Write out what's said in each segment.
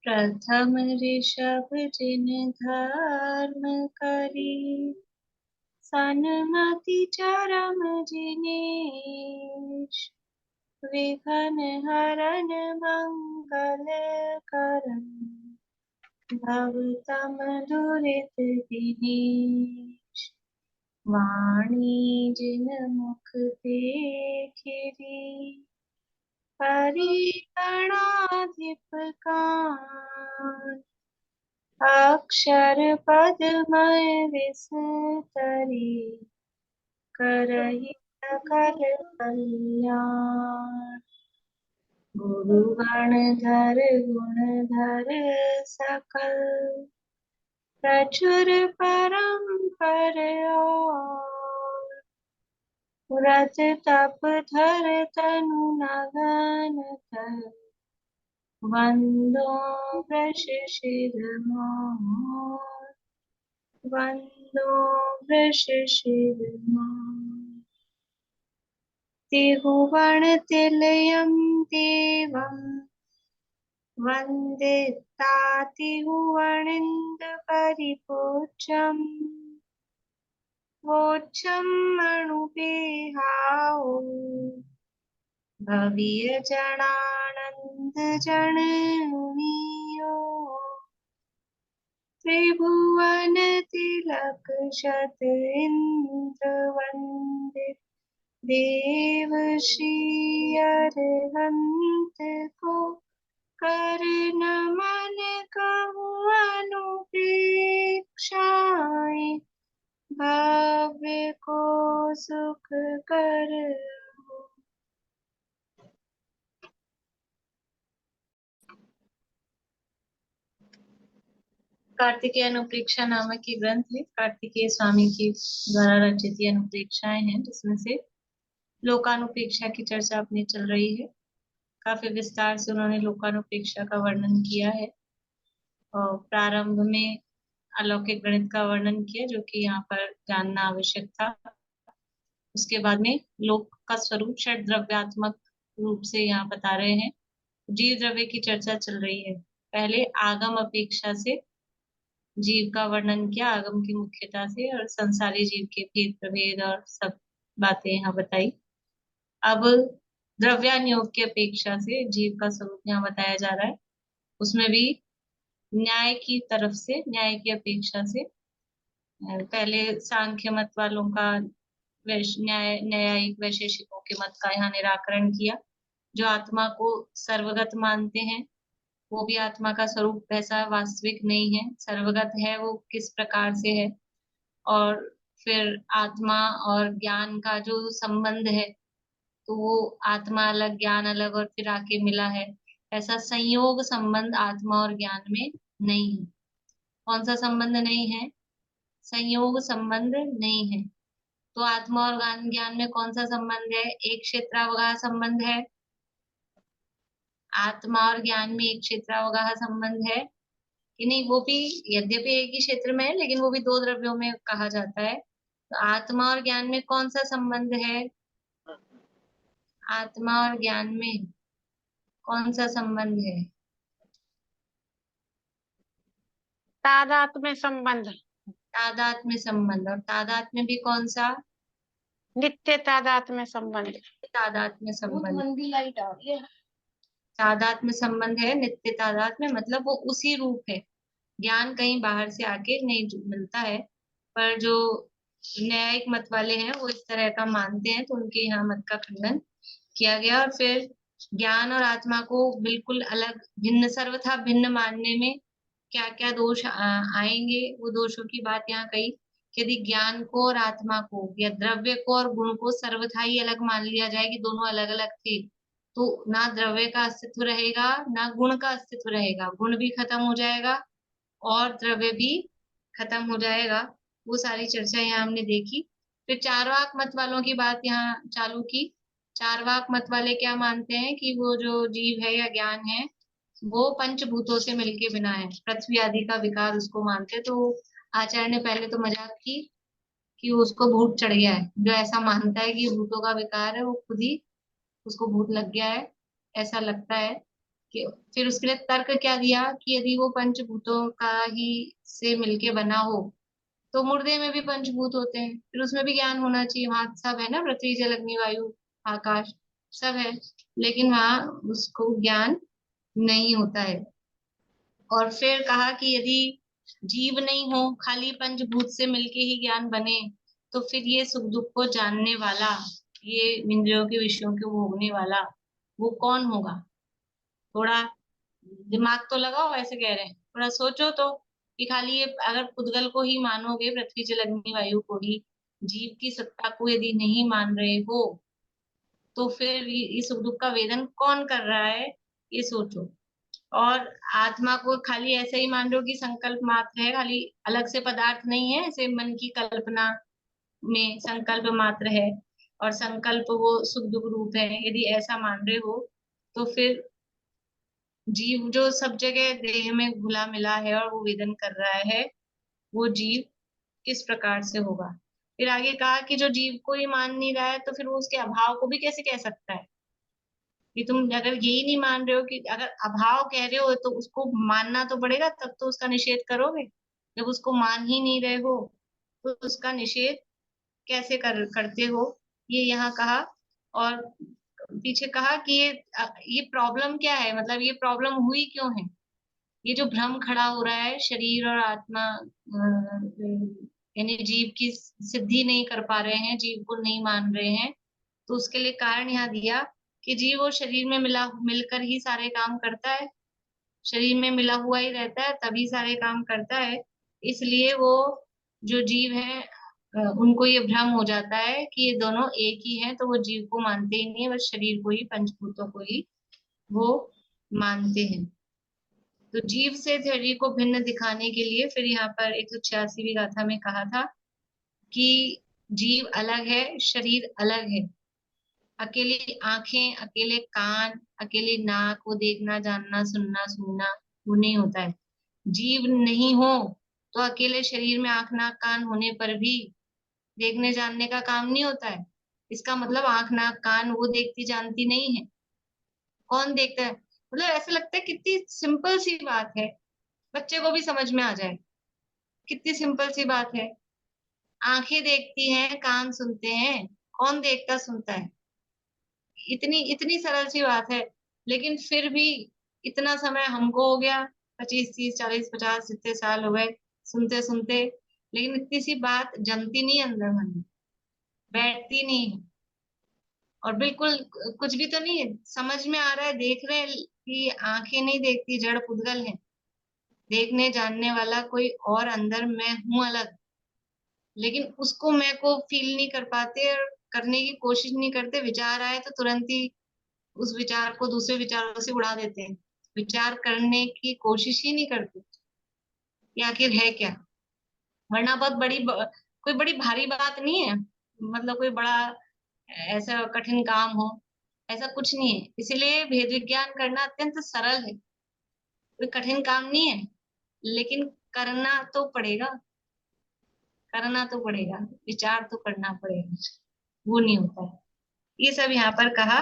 प्रथम ऋषभ जिन धर्म करी, सन्मति चरम जिनेश। विघ्न हरन मंगल करन, भवतम दुरित दिनेश। वाणी जिन मुख ते खिरी, परिगणाधिप कान। अक्षर पदमय विस्तरी, करहि सकल कल्याण। गुरु गणधर गुणधर सकल, प्रचुर परम्पर और। व्रत तप धर तनु नगन कर, वंदो वृष शिर मोर। वंदो वृष शिर मोर। त्रिभुवन तिलयं देवं, वन्दिता त्रिभुवनिन्द परिपूज्यम्। वोच्छं मणुपेहाओ, भव्य जनानंद जन मुनियो। त्रिभुवन तिलक शत इंद्र वंदित, देव श्री अरहंत को। कर नमन कहूँ अनुपेक्षाएं, भव्य को सुख कर। कार्तिकेय अनुप्रेक्षा नामक ये ग्रंथ है। कार्तिकेय स्वामी की द्वारा रचित ये अनुप्रेक्षाएं हैं, जिसमें से लोकानुप्रेक्षा की चर्चा अपनी चल रही है। काफी विस्तार से उन्होंने लोकानुप्रेक्षा का वर्णन किया है और प्रारंभ में अलौकिक गणित का वर्णन किया, जो कि यहाँ पर जानना आवश्यक था। उसके बाद में लोक का स्वरूप षड द्रव्यात्मक रूप से यहाँ बता रहे हैं। जीव द्रव्य की चर्चा चल रही है। पहले आगम अपेक्षा से जीव का वर्णन किया, आगम की मुख्यता से, और संसारी जीव के भेद प्रभेद और सब बातें यहाँ बताई। अब द्रव्यानुयोग की अपेक्षा से जीव का स्वरूप यहाँ बताया जा रहा है। उसमें भी न्याय की तरफ से, न्याय की अपेक्षा से पहले सांख्य मत वालों का न्यायिक वैशेषिकों के मत का यहाँ निराकरण किया। जो आत्मा को सर्वगत मानते हैं, वो भी आत्मा का स्वरूप वैसा वास्तविक नहीं है। सर्वगत है वो किस प्रकार से है, और फिर आत्मा और ज्ञान का जो संबंध है, तो वो आत्मा अलग ज्ञान अलग और फिर आके मिला है। ऐसा संयोग संबंध आत्मा और ज्ञान में नहीं है। कौन सा संबंध नहीं है? संयोग संबंध नहीं है। तो आत्मा और ज्ञान में कौन सा संबंध है? एक क्षेत्रावगाह संबंध है। आत्मा और ज्ञान में एक क्षेत्रावगाह संबंध है कि नहीं? वो भी यद्यपि एक ही क्षेत्र में है, लेकिन वो भी दो द्रव्यों में कहा जाता है। तो आत्मा और ज्ञान में कौन सा संबंध है? आत्मा और ज्ञान में कौन सा संबंध है? तादात्म्य संबंध। तादात्म्य संबंध। और तादात्म्य भी कौन सा? नित्य तादात्म्य संबंध। तादात्म्य संबंध। तादात्म्य संबंध है, नित्य तादात्म्य मतलब वो उसी रूप है। ज्ञान कहीं बाहर से आके नहीं मिलता है। पर जो न्यायिक मत वाले हैं वो इस तरह का मानते हैं, तो उनके यहाँ मत का खंडन किया गया। और फिर ज्ञान और आत्मा को बिल्कुल अलग, भिन्न, सर्वथा भिन्न मानने में क्या क्या दोष आएंगे, वो दोषों की बात यहाँ कही। यदि ज्ञान को और आत्मा को या द्रव्य को और गुण को सर्वथा ही अलग मान लिया जाए कि दोनों अलग अलग थे, तो ना द्रव्य का अस्तित्व रहेगा, ना गुण का अस्तित्व रहेगा। गुण भी खत्म हो जाएगा और द्रव्य भी खत्म हो जाएगा। वो सारी चर्चा यहाँ हमने देखी। फिर चारवाक मत वालों की बात यहाँ चालू की। चारवाक मत वाले क्या मानते हैं कि वो जो जीव है या ज्ञान है, वो पंचभूतों से मिलके बिना है, पृथ्वी आदि का विकार उसको मानते। तो आचार्य ने पहले तो मजाक की कि उसको भूत चढ़ गया है। जो ऐसा मानता है कि भूतों का विकार है, वो खुद ही उसको भूत लग गया है, ऐसा लगता है। फिर उसके लिए तर्क क्या दिया कि यदि वो पंचभूतों का ही से मिलके बना हो तो मुर्दे में भी पंचभूत होते हैं, फिर उसमें भी ज्ञान होना चाहिए। वहां सब है ना, पृथ्वी जल अग्नि वायु आकाश सब है, लेकिन वहां उसको ज्ञान नहीं होता है। और फिर कहा कि यदि जीव नहीं हो, खाली पंचभूत से मिलके ही ज्ञान बने, तो फिर ये सुख दुख को जानने वाला, ये इंद्रियों के विषयों को भोगने वाला, वो कौन होगा? थोड़ा दिमाग तो लगाओ, ऐसे कह रहे हैं, थोड़ा सोचो तो, कि खाली ये अगर पुद्गल को ही मानोगे, पृथ्वी जल अग्नि वायु को ही, जीव की सत्ता को यदि नहीं मान रहे हो, तो फिर ये सुख दुख का वेदन कौन कर रहा है? ये सोचो। और आत्मा को खाली ऐसे ही मान रहे हो कि संकल्प मात्र है, खाली अलग से पदार्थ नहीं है, ऐसे मन की कल्पना में संकल्प मात्र है, और संकल्प वो सुख दुख रूप है, यदि ऐसा मान रहे हो, तो फिर जीव जो सब जगह देह में घुला मिला है और वो वेदन कर रहा है, वो जीव किस प्रकार से होगा? फिर आगे कहा कि जो जीव को ही मान नहीं रहा है, तो फिर वो उसके अभाव को भी कैसे कह सकता है? कि तुम अगर यही नहीं मान रहे हो, कि अगर अभाव कह रहे हो तो उसको मानना तो पड़ेगा, तब तो उसका निषेध करोगे। जब उसको मान ही नहीं रहे हो, तो उसका निषेध कैसे करते हो? ये यहाँ कहा। और पीछे कहा कि ये प्रॉब्लम क्या है, मतलब ये प्रॉब्लम हुई क्यों है? ये जो भ्रम खड़ा हो रहा है, शरीर और आत्मा यानी जीव की सिद्धि नहीं कर पा रहे हैं, जीव को नहीं मान रहे हैं, तो उसके लिए कारण यहाँ दिया कि जीव वो शरीर में मिलकर ही सारे काम करता है, शरीर में मिला हुआ ही रहता है, तभी सारे काम करता है। इसलिए वो जो जीव है, उनको ये भ्रम हो जाता है कि ये दोनों एक ही हैं, तो वो जीव को मानते ही नहीं है, बस शरीर को ही, पंचभूतों को ही वो मानते हैं। तो जीव से शरीर को भिन्न दिखाने के लिए फिर यहाँ पर 186वीं गाथा में कहा था कि जीव अलग है, शरीर अलग है। अकेली आंखें, अकेले कान, अकेले नाक, वो देखना जानना सुनना सूंघना, वो नहीं होता है। जीव नहीं हो तो अकेले शरीर में आंख नाक कान होने पर भी देखने जानने का काम नहीं होता है। इसका मतलब आंख नाक कान वो देखती जानती नहीं है। कौन देखता है? मतलब ऐसा लगता है कितनी सिंपल सी बात है, बच्चे को भी समझ में आ जाए, कितनी सिंपल सी बात है। आंखें देखती हैं, कान सुनते हैं, कौन देखता सुनता है? इतनी इतनी सरल सी बात है। लेकिन फिर भी इतना समय हमको हो गया, 25 30 40 50 जितने साल हो गए सुनते सुनते, लेकिन इतनी सी बात जमती नहीं अंदर मन में, बैठती नहीं है। और बिल्कुल कुछ भी तो नहीं है, समझ में आ रहा है, देख रहे हैं कि आंखें नहीं देखती, जड़ पुद्गल है, देखने जानने वाला कोई और, अंदर मैं हूं अलग, लेकिन उसको मैं को फील नहीं कर पाते और करने की कोशिश नहीं करते। विचार आए तो तुरंत ही उस विचार को दूसरे विचारों से उड़ा देते हैं, विचार करने की कोशिश ही नहीं करते कि आखिर है क्या। वरना बहुत कोई बड़ी भारी बात नहीं है, मतलब कोई बड़ा ऐसा कठिन काम हो, ऐसा कुछ नहीं है। इसीलिए भेद विज्ञान करना अत्यंत सरल है, कोई कठिन काम नहीं है, लेकिन करना तो पड़ेगा, करना तो पड़ेगा, विचार तो करना पड़ेगा, वो नहीं होता है। ये सब यहाँ पर कहा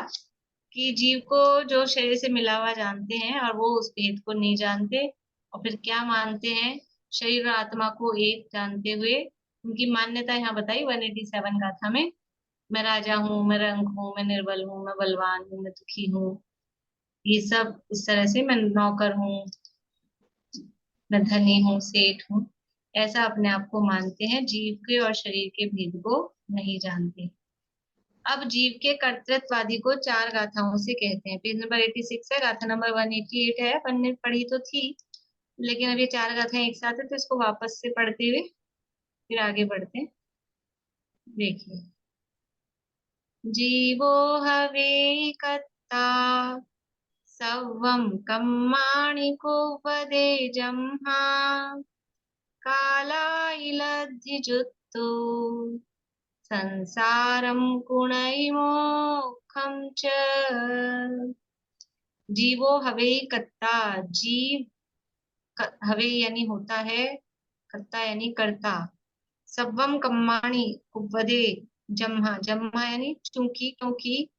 कि जीव को जो शरीर से मिला हुआ जानते हैं और वो उस भेद को नहीं जानते, और फिर क्या मानते हैं? शरीर और आत्मा को एक जानते हुए उनकी मान्यता यहाँ बताई 187 गाथा में। मैं राजा हूँ, मैं रंक हूँ, मैं निर्बल हूँ, मैं बलवान हूँ, मैं दुखी हूँ, ये सब इस तरह से, मैं नौकर हूँ, मैं धनी हूँ, सेठ हूँ, ऐसा अपने आप को मानते हैं, जीव के और शरीर के भेद को नहीं जानते। अब जीव के कर्तृत्ववादी को चार गाथाओं से कहते हैं। पेज नंबर 86 है, गाथा नंबर 188 है, अपन ने पढ़ी तो थी, लेकिन अब ये चार गाथाएं एक साथ है, तो इसको वापस से पढ़ते हुए फिर आगे बढ़ते हैं। देखिए, जीवो हवे कत्ता सवं कम्माणि कुवदे जम्हा कालाइलधिजुत्तु संसारम गुणैमोक्षं च। जीवो हवे कत्ता, जीव हवे यानी होता है, कर्ता यानी कर्ता, सब्बम कम्माणि कुवदे जम्हा, जम्हा यानी चूंकि, क्योंकि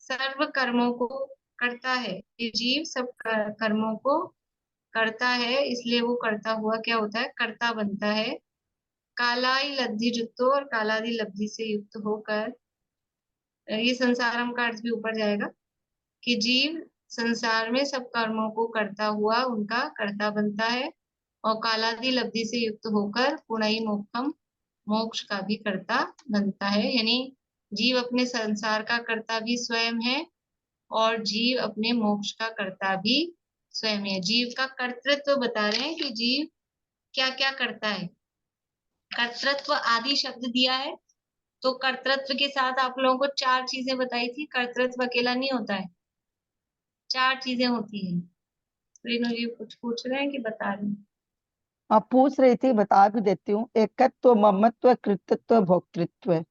सर्व कर्मों को करता है, ये जीव सब कर्मों को करता है, इसलिए वो करता हुआ क्या होता है, कर्ता बनता है। कालाई लब्धि जुक्तो, और कालादि लब्धि से युक्त होकर, ये संसारम का अर्थ भी ऊपर जाएगा कि जीव संसार में सब कर्मों को करता हुआ उनका कर्ता बनता है, और कालादि लब्धि से युक्त होकर पुनई मोक्षम, मोक्ष का भी कर्ता बनता है। यानी जीव अपने संसार का कर्ता भी स्वयं है, और जीव अपने मोक्ष का कर्ता भी स्वयं है। जीव का कर्तृत्व बता रहे हैं कि जीव क्या क्या करता है। कर्तृत्व आदि शब्द दिया है, तो कर्तृत्व के साथ आप लोगों को चार चीजें बताई थी। कर्तृत्व अकेला नहीं होता है, चार चीजें होती हैं। रेणु जी कुछ पूछ रहे हैं कि बता रहे हैं? आप पूछ रही थी, बता भी देती हूँ। एकत्व, ममत्व, कृतत्व, भोक्तृत्व।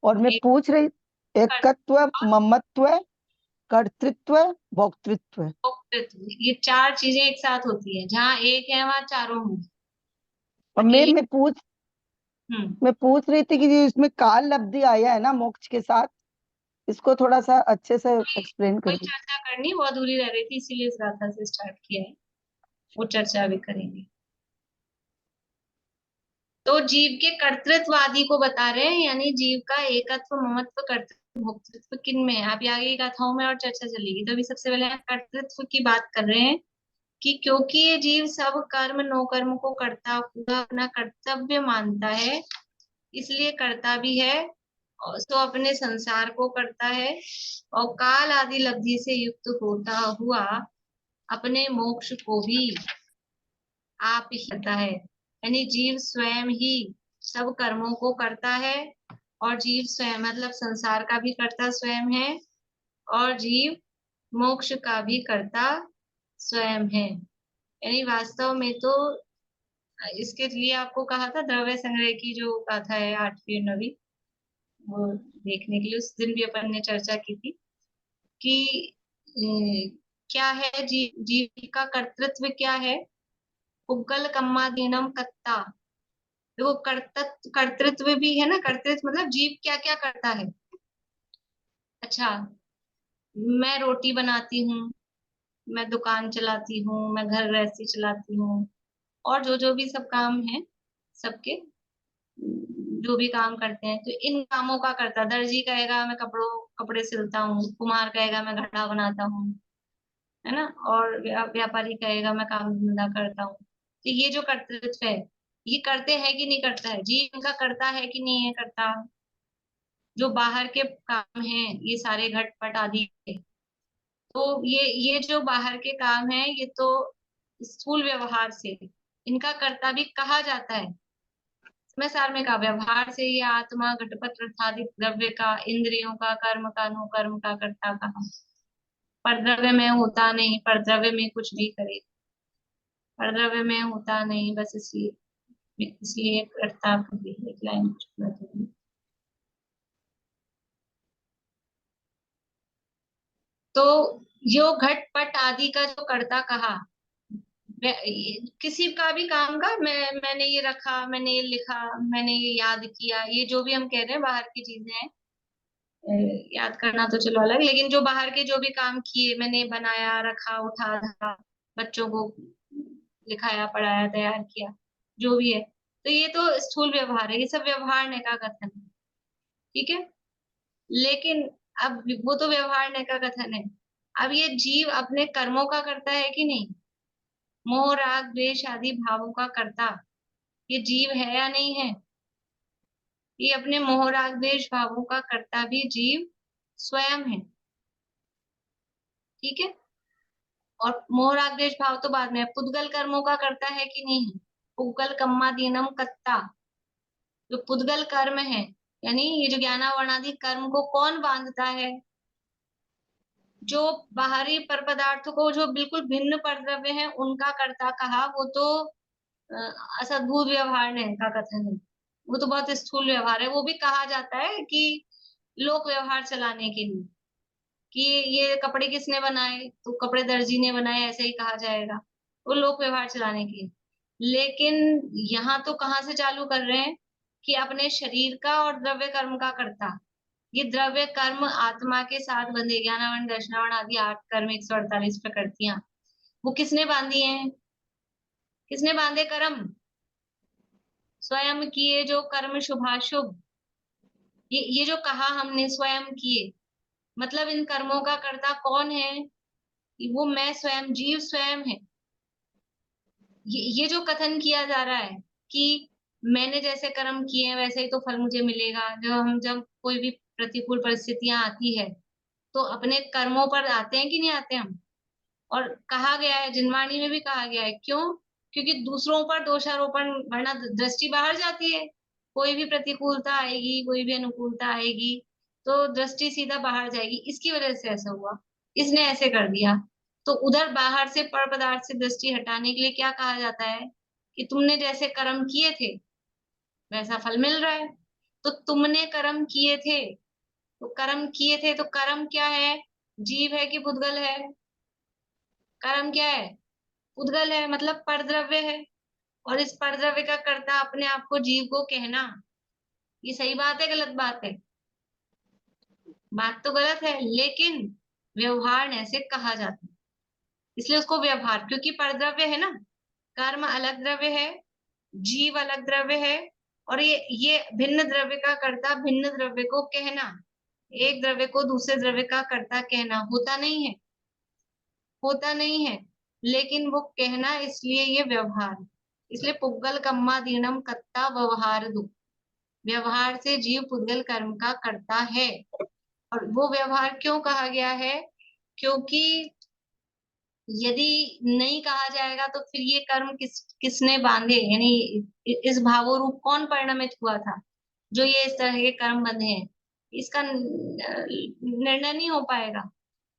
और मैं एक पूछ रही, एकत्व, कर्तृत्व, ममत्व, कर्तृत्व, भोक्तृत्व। भोक्तृत्व, ये चार चीजें एक साथ होती है। जहाँ एक है वहां चारों होंगी। और अकेले हम्म मैं पूछ रही थी कि जो इसमें काल लब्धि आया है ना मोक्ष के साथ, इसको थोड़ा सा अच्छे से एक्सप्लेन कोई कर दी। चर्चा करनी वो अधूरी रह रही थी, इसीलिए इस गाथा से स्टार्ट किया है। वो चर्चा भी करेंगे। तो जीव के कर्तृत्व आदि को बता रहे हैं, यानी जीव का एकत्व, ममत्व, कर्तृत्व, भोक्तृत्व किन में है। आप आगे गाथाओं में और चर्चा चलेगी। तो अभी सबसे पहले हम कर्तृत्व की बात कर रहे हैं कि क्योंकि ये जीव सब कर्म नो कर्म को करता हुआ अपना कर्तव्य मानता है, इसलिए करता भी है, और तो अपने संसार को करता है, और काल आदि लब्धि से युक्त होता हुआ अपने मोक्ष को भी आप ही करता है। यानी जीव स्वयं ही सब कर्मों को करता है, और जीव स्वयं मतलब संसार का भी कर्ता स्वयं है, और जीव मोक्ष का भी कर्ता स्वयं है। यानी वास्तव में तो इसके लिए आपको कहा था द्रव्य संग्रह की जो गाथा है 8वीं और 9वीं, वो देखने के लिए उस दिन भी अपन ने चर्चा की थी कि क्या है जीव का कर्तृत्व क्या है। पुग्गल कम्मादीनम कत्ता, देखो कर्तृत्व भी है ना। कर्तृत्व मतलब जीव क्या क्या करता है। अच्छा, मैं रोटी बनाती हूँ, मैं दुकान चलाती हूँ, मैं घर गृहस्थी चलाती हूँ, और जो जो भी सब काम है सबके, जो भी काम करते हैं, तो इन कामों का करता। दर्जी कहेगा मैं कपड़े सिलता हूँ, कुम्हार कहेगा मैं घड़ा बनाता हूँ, है ना, और व्यापारी कहेगा मैं काम धंधा करता हूँ। तो ये जो कर्तृत्व है, ये करते हैं कि नहीं करता है, जी इनका करता है कि नहीं है करता। जो बाहर के काम हैं ये सारे घटपट आदि के, तो ये जो बाहर के काम है, ये तो स्थूल व्यवहार से इनका कर्ता भी कहा जाता है। इसमें सार में का व्यवहार से ये आत्मा घटपट अर्थादिक द्रव्य का, इंद्रियों का, कर्म का, नो कर्म का कर्ता कहा। पर द्रव्य में होता नहीं, पर द्रव्य में कुछ भी करे, पर द्रव्य में होता नहीं, बस इसलिए इसलिए कर्ता कभी एक लाइन कुछ गलत हो गई। तो जो घटपट आदि का जो कर्ता कहा, किसी का भी काम का, मैंने ये रखा, मैंने ये लिखा, मैंने ये याद किया, ये जो भी हम कह रहे हैं बाहर की चीजें हैं, याद करना तो चलो अलग, लेकिन जो बाहर के जो भी काम किए, मैंने बनाया, रखा, उठा धरा, बच्चों को लिखाया, पढ़ाया, तैयार किया, जो भी है, तो ये तो स्थूल व्यवहार है, ये सब व्यवहार ने का कथन है। ठीक है, लेकिन अब वो तो व्यवहार ने का कथन है। अब ये जीव अपने कर्मों का करता है कि नहीं, मोह राग द्वेष आदि भावों का करता, ये जीव है या नहीं है। ये अपने मोह राग द्वेष भावों का करता भी जीव स्वयं है। ठीक है, और मोह राग द्वेष भाव तो बाद में है। पुद्गल कर्मों का करता है कि नहीं है। पुद्गल कम्मा दीनम कत्ता, जो पुद्गल कर्म है, यानी ये जो ज्ञानावर्णादि कर्म को कौन बांधता है, जो बाहरी पर पदार्थ को, जो बिल्कुल भिन्न पर द्रव्य है उनका कर्ता कहा, वो तो असद्भुत व्यवहार ने का कथन है। वो तो बहुत स्थूल व्यवहार है। वो भी कहा जाता है कि लोक व्यवहार चलाने के लिए, कि ये कपड़े किसने बनाए, तो कपड़े दर्जी ने बनाए, ऐसे ही कहा जाएगा, वो लोक व्यवहार चलाने के लिए। लेकिन यहाँ तो कहाँ से चालू कर रहे हैं कि अपने शरीर का और द्रव्य कर्म का करता, ये द्रव्य कर्म आत्मा के साथ बंधे, ज्ञानावरण दर्शनावरण आदि 8 कर्म 148 प्रकृतियां, वो किसने बांधी हैं? किसने बांधे कर्म? स्वयं किए जो कर्म शुभाशुभ, ये जो कहा हमने स्वयं किए, मतलब इन कर्मों का कर्ता कौन है? वो मैं स्वयं, जीव स्वयं है। ये जो कथन किया जा रहा है कि मैंने जैसे कर्म किए हैं वैसे ही तो फल मुझे मिलेगा, जब कोई भी प्रतिकूल परिस्थितियां आती है तो अपने कर्मों पर आते हैं कि नहीं आते हम? और कहा गया है, जिनवाणी में भी कहा गया है, क्यों? क्योंकि दूसरों पर दोषारोपण, वरना दृष्टि बाहर जाती है। कोई भी प्रतिकूलता आएगी, कोई भी अनुकूलता आएगी तो दृष्टि सीधा बाहर जाएगी, इसकी वजह से ऐसा हुआ, इसने ऐसे कर दिया। तो उधर बाहर से पर पदार्थ से दृष्टि हटाने के लिए क्या कहा जाता है कि तुमने जैसे कर्म किए थे वैसा फल मिल रहा है। तो तुमने कर्म किए थे, तो कर्म किए थे, तो कर्म क्या है? जीव है कि पुद्गल है? कर्म क्या है? उद्गल है, मतलब परद्रव्य है। और इस परद्रव्य का कर्ता अपने आप को जीव को कहना, ये सही बात है गलत बात है? बात तो गलत है, लेकिन व्यवहार ऐसे कहा जाता है, इसलिए उसको व्यवहार, क्योंकि परद्रव्य है ना। कर्म अलग द्रव्य है, जीव अलग द्रव्य है, और ये भिन्न द्रव्य का कर्ता भिन्न द्रव्य को कहना, एक द्रव्य को दूसरे द्रव्य का कर्ता कहना होता नहीं है, होता नहीं है, लेकिन वो कहना, इसलिए ये व्यवहार। इसलिए पुग्गल कम्मा दीनम कत्ता व्यवहार दो, व्यवहार से जीव पुद्गल कर्म का करता है। और वो व्यवहार क्यों कहा गया है? क्योंकि यदि नहीं कहा जाएगा तो फिर ये कर्म किसने बांधे, यानी इस भावो रूप कौन परिणमित हुआ था जो ये इस तरह के कर्म बंधे हैं, इसका निर्णय नहीं हो पाएगा।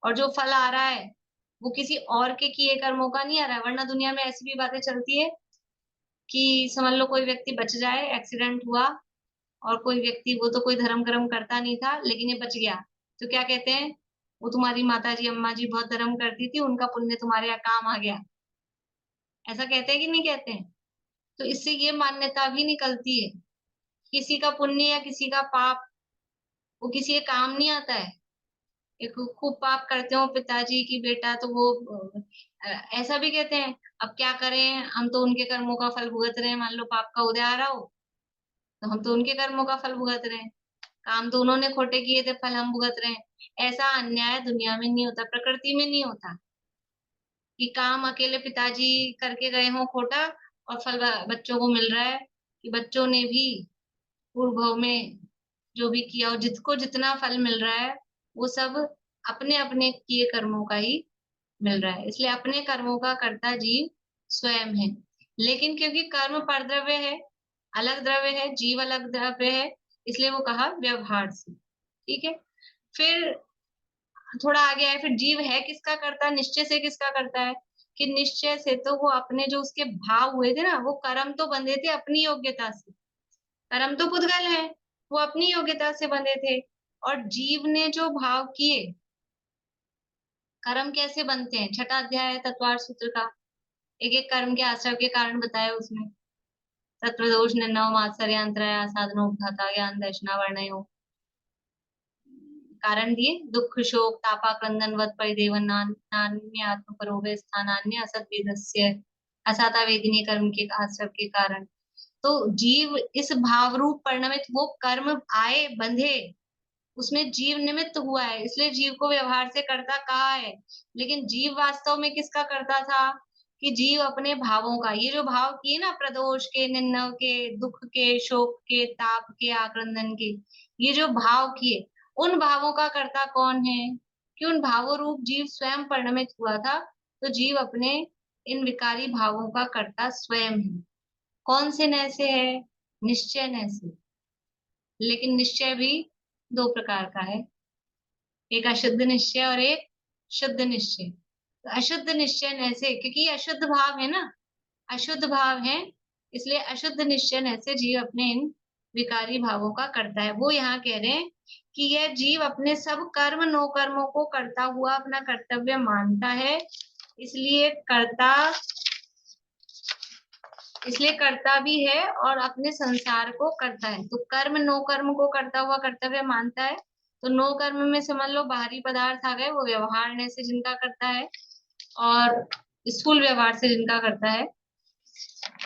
और जो फल आ रहा है वो किसी और के किए कर्मों का नहीं आ रहा है, वरना दुनिया में ऐसी भी बातें चलती है कि समझ लो कोई व्यक्ति बच जाए, एक्सीडेंट हुआ, और कोई व्यक्ति, वो तो कोई धर्म कर्म करता नहीं था लेकिन ये बच गया, तो क्या कहते हैं? वो तुम्हारी माता जी अम्मा जी बहुत धर्म करती थी, उनका पुण्य तुम्हारे यहाँ काम आ गया। ऐसा कहते हैं कि नहीं कहते हैं? तो इससे ये मान्यता भी निकलती है, किसी का पुण्य या किसी का पाप वो किसी के काम नहीं आता है। एक खूब पाप करते हो पिताजी की बेटा, तो वो ऐसा भी कहते हैं, अब क्या करें, हम तो उनके कर्मों का फल भुगत रहे हैं, मान लो पाप का उदय आ रहा हो तो हम तो उनके कर्मों का फल भुगत रहे हैं, काम तो उन्होंने खोटे किए थे, फल हम भुगत रहे हैं। ऐसा अन्याय दुनिया में नहीं होता, प्रकृति में नहीं होता कि काम अकेले पिताजी करके गए हों खोटा और फल बच्चों को मिल रहा है, कि बच्चों ने भी पूर्व भव में जो भी किया हो, जिसको जितना फल मिल रहा है वो सब अपने अपने किए कर्मों का ही मिल रहा है। इसलिए अपने कर्मों का कर्ता जीव स्वयं है। लेकिन क्योंकि कर्म परद्रव्य है, अलग द्रव्य है, जीव अलग द्रव्य है, इसलिए वो कहा व्यवहार से। ठीक है, फिर थोड़ा आगे है, फिर जीव है किसका करता, निश्चय से किसका करता है? कि निश्चय से तो वो अपने जो उसके भाव हुए थे ना, वो कर्म तो बंधे थे अपनी योग्यता से, कर्म तो पुद्गल है, वो अपनी योग्यता से बंधे थे। और जीव ने जो भाव किए, कर्म कैसे बनते हैं, छठा अध्याय है तत्वार सूत्र का, एक एक कर्म के आश्रय के कारण बताया उसमें। तत्वदोष निर्णव मात्सर्यांतराय साधनो उद्धाता ज्ञान दर्शना वर्णयो, कारण दिए, दुख शोक तापाक्रंदन वत परिदेवन नान्य आत्म परोगे स्थानान्य असत वेदस्य असाता वेदिनी कर्म के आश्रय के कारण। तो जीव इस भाव रूप परिणमित वो कर्म आए बंधे, उसमें जीव निमित्त हुआ है, इसलिए जीव को व्यवहार से कर्ता कहा है। लेकिन जीव वास्तव में किसका करता था? कि जीव अपने भावों का, ये जो भाव किए ना, प्रदोष के, निन्नव के, दुख के, शोक के, ताप के, आक्रंदन के, ये जो भाव किए, उन भावों का कर्ता कौन है? कि उन भावों रूप जीव स्वयं परिणमित हुआ था, तो जीव अपने इन विकारी भावों का कर्ता स्वयं है। कौन से नय से है? निश्चय नय से। लेकिन निश्चय भी दो प्रकार का है, एक अशुद्ध निश्चय और एक शुद्ध निश्चय। तो अशुद्ध निश्चय ऐसे, क्योंकि ये अशुद्ध भाव है ना, अशुद्ध भाव है, इसलिए अशुद्ध निश्चय ऐसे जीव अपने इन विकारी भावों का करता है। वो यहाँ कह रहे हैं कि यह जीव अपने सब कर्म नो कर्मों को करता हुआ अपना कर्तव्य मानता है, इसलिए करता भी है और अपने संसार को करता है। तो कर्म नो कर्म को करता हुआ कर्तव्य मानता है, तो नो कर्म में समझ लो बाहरी पदार्थ आ गए, वो व्यवहार से जिनका करता है, और स्थूल व्यवहार से जिनका करता है।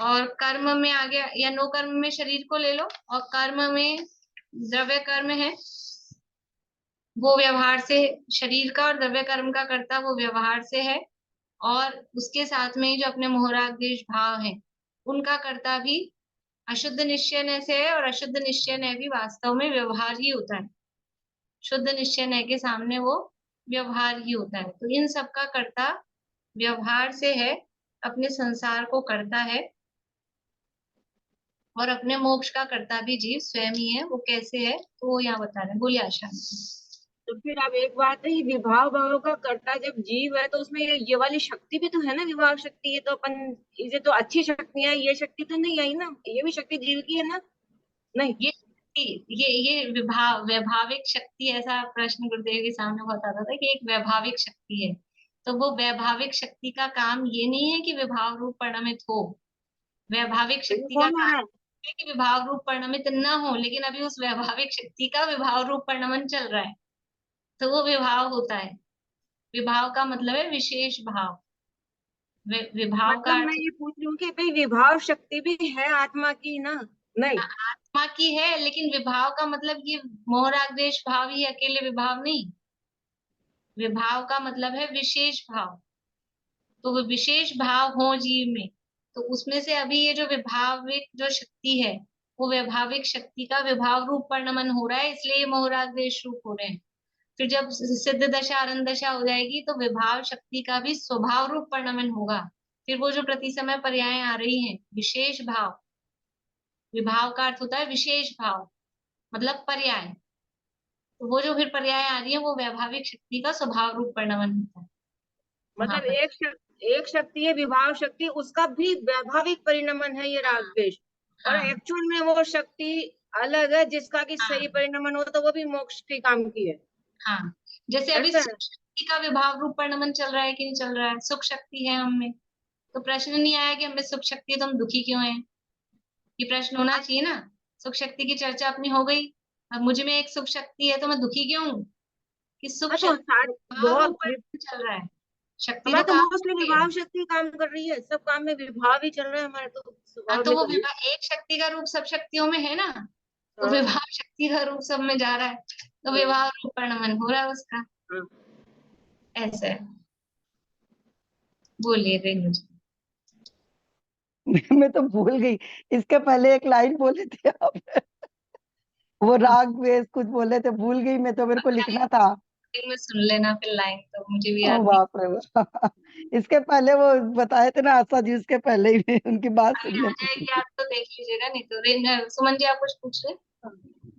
और कर्म में आ गया, या नो कर्म में शरीर को ले लो, और कर्म में द्रव्य कर्म है, वो व्यवहार से शरीर का, और द्रव्य कर्म का कर्ता वो व्यवहार से है। और उसके साथ में ही जो अपने मोहराग देश भाव है, उनका कर्ता भी अशुद्ध निश्चय नय से है, और अशुद्ध निश्चय नय भी वास्तव में व्यवहार ही होता है। शुद्ध निश्चय नय के सामने वो व्यवहार ही होता है। तो इन सब का कर्ता व्यवहार से है, अपने संसार को करता है, और अपने मोक्ष का कर्ता भी जीव स्वयं ही है। वो कैसे है तो वो यहाँ बता रहे हैं। बोलिए आशा। तो फिर अब एक बात है, ये विभाव भावों का कर्ता जब जीव है तो उसमें ये वाली शक्ति भी तो है ना, विभाव शक्ति। ये तो अपन, ये तो अच्छी शक्तियां, ये शक्ति तो नहीं आई ना, ये भी शक्ति जीव की है ना? नहीं, ये वैभाविक शक्ति, ऐसा प्रश्न गुरुदेव के सामने बहुत आता था कि एक वैभाविक शक्ति है। तो वो वैभाविक शक्ति का काम ये नहीं है कि विभाव रूप परिणमित हो। वैभाविक शक्ति का काम है कि विभाव रूप परिणमित न हो, लेकिन अभी उस वैभाविक शक्ति का विभाव रूप परिणमन चल रहा है, तो वो विभाव होता है। विभाव का मतलब है विशेष भाव। विभाव का मतलब मैं अर्थ ये पूछ रही हूँ कि भाई विभाव शक्ति भी है आत्मा की ना? नहीं, आत्मा की है, लेकिन विभाव का मतलब ये मोहरागदेश भाव ही अकेले विभाव नहीं। विभाव का मतलब है विशेष भाव। तो वो विशेष भाव हो जीव में, तो उसमें से अभी ये जो विभाविक जो शक्ति है, वो वैभाविक शक्ति का विभाव रूप परिणमन हो रहा है, इसलिए ये मोहरागदेश रूप हो रहे हैं। फिर जब सिद्ध दशा आनंद दशा हो जाएगी तो विभाव शक्ति का भी स्वभाव रूप परिणमन होगा। फिर वो जो प्रति समय पर्याय आ रही हैं, विशेष भाव, विभाव का अर्थ होता है विशेष भाव, मतलब पर्याय। तो वो जो फिर पर्याय आ रही है, वो वैभाविक शक्ति का स्वभाव रूप परिणमन होता है वहां मतलब पर। एक शक्ति है विभाव शक्ति, उसका भी वैभाविक परिणमन है ये हाँ रागद्वेष। और हाँ एक्चुअल में वो शक्ति अलग है, जिसका कि हाँ सही परिणमन हो तो वो भी मोक्ष के काम की है। हाँ। जैसे अभी ऐसा है। सुख शक्ति का विभाव रूप परिणमन चल रहा है कि नहीं चल रहा है? सुख शक्ति है हम में, तो प्रश्न नहीं आया कि हमें सुख शक्ति है तो हम दुखी क्यों हैं। ये प्रश्न होना चाहिए ना। सुख शक्ति की चर्चा अपनी हो गई, अब मुझ में एक सुख शक्ति है तो मैं दुखी क्यों हूँ कि सुख हाँ तो शक्ति सारे भाव रूप बहुत परिणमन चल रहा है। शक्ति हमारा तो तो काम मोस्टली करती है। विभाव शक्ति काम कर रही है, सब काम में विभाव ही चल रहा है हमारे तो हाँ स्वभाव तो में वो तो। एक शक्ति का रूप सब शक्तियों में है ना, तो हाँ विभाव शक्ति का रूप सब में जा रहा है, तो हाँ विभाव रूप परिणमन हो रहा है उसका। हाँ। ऐसा है। बोलिए रेणु जी। मैं तो भूल गई, इसके पहले एक लाइन बोले थे आप। वो अब राग वेश कुछ बोले थे, भूल गई मैं तो, मेरे को लिखना था। में सुन लेना फिर लाइन, तो मुझे भी ओ याद नहीं। बाप रे बाप। इसके पहले वो बताए थे ना आशा जी, उसके पहले ही मैं उनकी बात अभी आ सुनने में। जाएगी आप तो देख लीजिएगा, नहीं तो रेणु सुमन जी आप कुछ पूछ रहे।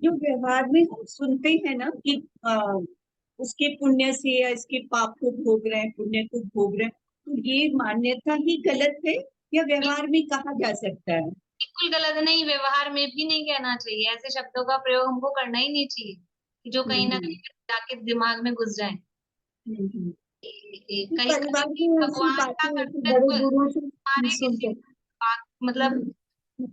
जो व्यवहार में हम सुनते हैं ना कि उसके पुण्य से या इसके पाप को भोग रहे हैं, पुण्य को भोग रहे हैं, तो ये मान्यता ही गलत है या व्यवहार में कहा जा सकता है? बिल्कुल गलत नहीं, व्यवहार में भी नहीं कहना चाहिए, ऐसे शब्दों का प्रयोग हमको करना ही नहीं चाहिए कि जो कहीं ना हम्म, कहीं जाके दिमाग में घुस जाए। हम्म, हम्म। कहीं परिवार कहीं में ऐसी भगवान का बातें होती, बड़े कर्तृत्व बूढ़ों से हमारे सुनते किसी हैं। मतलब हम्म,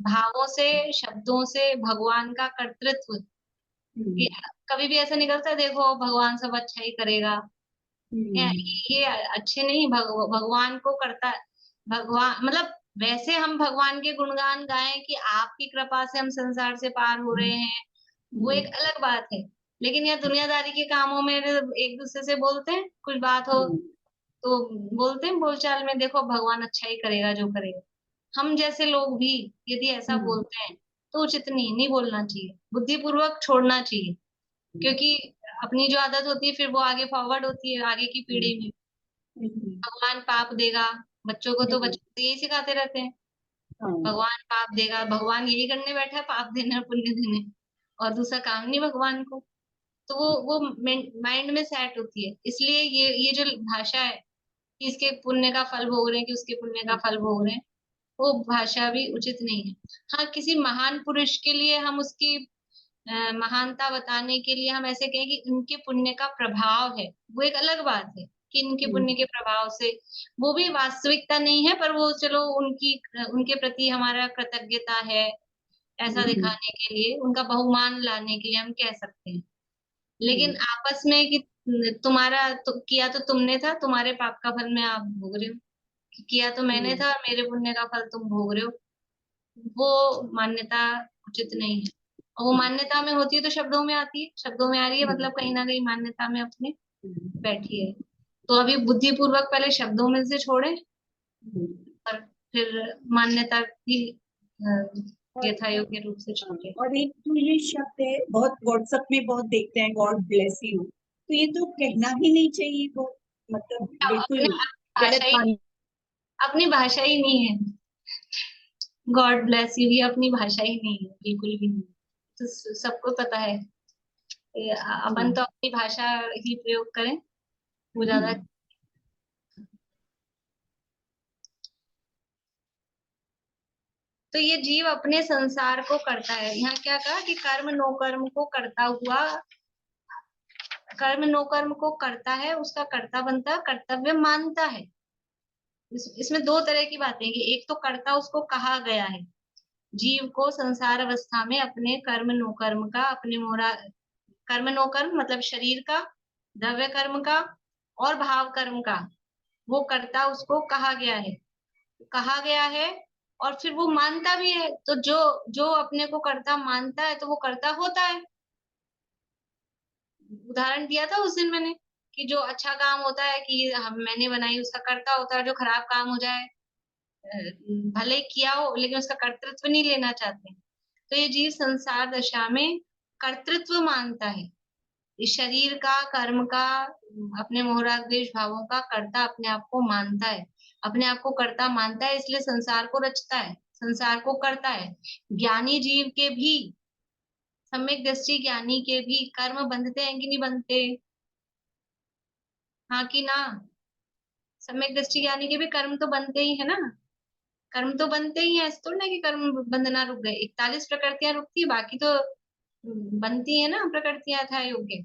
भावों से, शब्दों से भगवान का कर्तृत्व, ये हम्म, कभी भी ऐसा निकलता है देखो भगवान सब अच्छा ही करेगा, हम्म, ये अच्छे नहीं, भगवान को करता, भगवान मतलब वैसे हम भगवान के गुणगान गाएं कि आपकी कृपा से हम संसार से पार हो रहे हैं, वो एक अलग बात है। लेकिन यह दुनियादारी के कामों में एक दूसरे से बोलते हैं, कुछ बात हो हम्म, तो बोलते हैं बोलचाल में देखो भगवान अच्छा ही करेगा जो करेगा। हम जैसे लोग भी यदि ऐसा हम्म, बोलते हैं तो उचित नहीं बोलना चाहिए, बुद्धिपूर्वक छोड़ना चाहिए। क्योंकि अपनी जो आदत होती है फिर वो आगे फॉरवर्ड होती है आगे की हम्म, पीढ़ी में। हम्म, भगवान पाप देगा, बच्चों को तो हम्म, बच्चों को यही सिखाते रहते हैं, हाँ, भगवान पाप देगा, भगवान यही करने बैठा है पाप देने और पुण्य देने, और दूसरा काम नहीं भगवान को। तो वो माइंड में सेट होती है, इसलिए ये जो भाषा है कि इसके पुण्य का फल भोग रहे हैं कि उसके पुण्य का फल भोग रहे हैं, वो भाषा भी उचित नहीं है। हाँ किसी महान पुरुष के लिए हम उसकी महानता बताने के लिए हम ऐसे कहें कि उनके पुण्य का प्रभाव है, वो एक अलग बात है कि इनके पुण्य के प्रभाव से, वो भी वास्तविकता नहीं है, पर वो चलो उनकी उनके प्रति हमारा कृतज्ञता है, ऐसा हम्म, दिखाने के लिए, उनका बहुमान लाने के लिए हम कह सकते हैं। लेकिन आपस में कि तुम्हारा तो किया तो तुमने था, तुम्हारे पाप का फल मैं आप भोग रही हूँ, किया तो मैंने था, मेरे पुण्य का फल तुम भोग रहे हो, वो मान्यता उचित नहीं है। और वो मान्यता में होती है तो शब्दों में आती है, शब्दों में आ रही है मतलब कहीं ना कहीं मान्यता में अपने बैठी है। तो अभी बुद्धिपूर्वक पहले शब्दों में से छोड़े और फिर मान्यता की यथा योग्य रूप से छोड़े। और एक तो ये शब्द है, बहुत व्हाट्सएप में बहुत देखते हैं, गॉड ब्लेस यू, तो ये तो कहना ही नहीं चाहिए, वो मतलब बिल्कुल अपने भाषा गलत ही, मान। अपनी भाषा ही नहीं है, गॉड ब्लेस यू ही अपनी भाषा ही नहीं है, बिल्कुल भी नहीं। तो सबको पता है, अपन तो अपनी भाषा ही प्रयोग करें, वो ज्यादा। तो ये जीव अपने संसार को करता है, यहाँ क्या कहा कि कर्म नो कर्म को करता हुआ, कर्म नो कर्म को करता है, उसका कर्ता बनता, कर्तव्य मानता है। इसमें दो तरह की बातें हैं कि एक तो कर्ता उसको कहा गया है, जीव को संसार अवस्था में अपने कर्म नो कर्म का, अपने मोरा कर्म नो कर्म मतलब शरीर का, द्रव्य कर्म का और भाव कर्म का, वो कर्ता उसको कहा गया है और फिर वो मानता भी है। तो जो जो अपने को कर्ता मानता है तो वो कर्ता होता है। उदाहरण दिया था उस दिन मैंने कि जो अच्छा काम होता है कि हम मैंने बनाई, उसका कर्ता होता है। जो खराब काम हो जाए, भले ही किया हो लेकिन उसका कर्तृत्व नहीं लेना चाहते। तो ये जीव संसार दशा में कर्तृत्व मानता है, इस शरीर का, कर्म का, अपने मोहरादेश भावों का कर्ता अपने आप को मानता है, अपने आप को कर्ता मानता है, इसलिए संसार को रचता है, संसार को करता है। ज्ञानी जीव के भी, सम्यक दृष्टि ज्ञानी के भी कर्म बंधते हैं कि नहीं बंधते? हाँ कि ना? सम्यक दृष्टि ज्ञानी के भी कर्म तो बनते ही है ना, कर्म तो बनते ही है, ऐसा थोड़ी ना कि कर्म बंधना रुक गए। 41 प्रकृतियां रुकती है, बाकी तो बनती है ना प्रकृतियां था योग्य।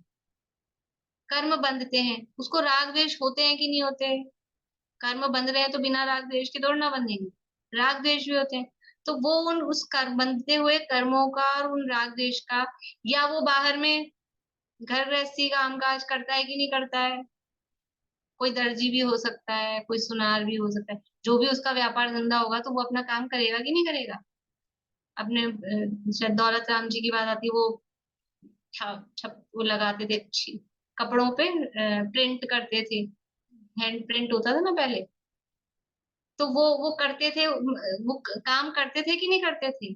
कर्म बंधते हैं, उसको राग द्वेष होते हैं कि नहीं होते? कर्म बंध रहे हैं तो बिना राग द्वेष के दौड़ ना बंधेंगे, राग द्वेष भी होते हैं। तो वो उन उस कर्म बंधते हुए कर्मों का और उन राग द्वेष का, या वो बाहर में घर गृहस्थी काम काज करता है कि नहीं करता है? कोई दर्जी भी हो सकता है, कोई सुनार भी हो सकता है, जो भी उसका व्यापार धंधा होगा तो वो अपना काम करेगा कि नहीं करेगा? अपने शायद दौलत राम जी की बात आती है, वो छप वो लगाते थे, कपड़ों पे प्रिंट करते थे, हैंड प्रिंट होता था ना पहले। तो वो करते थे, वो काम करते थे कि नहीं करते थे?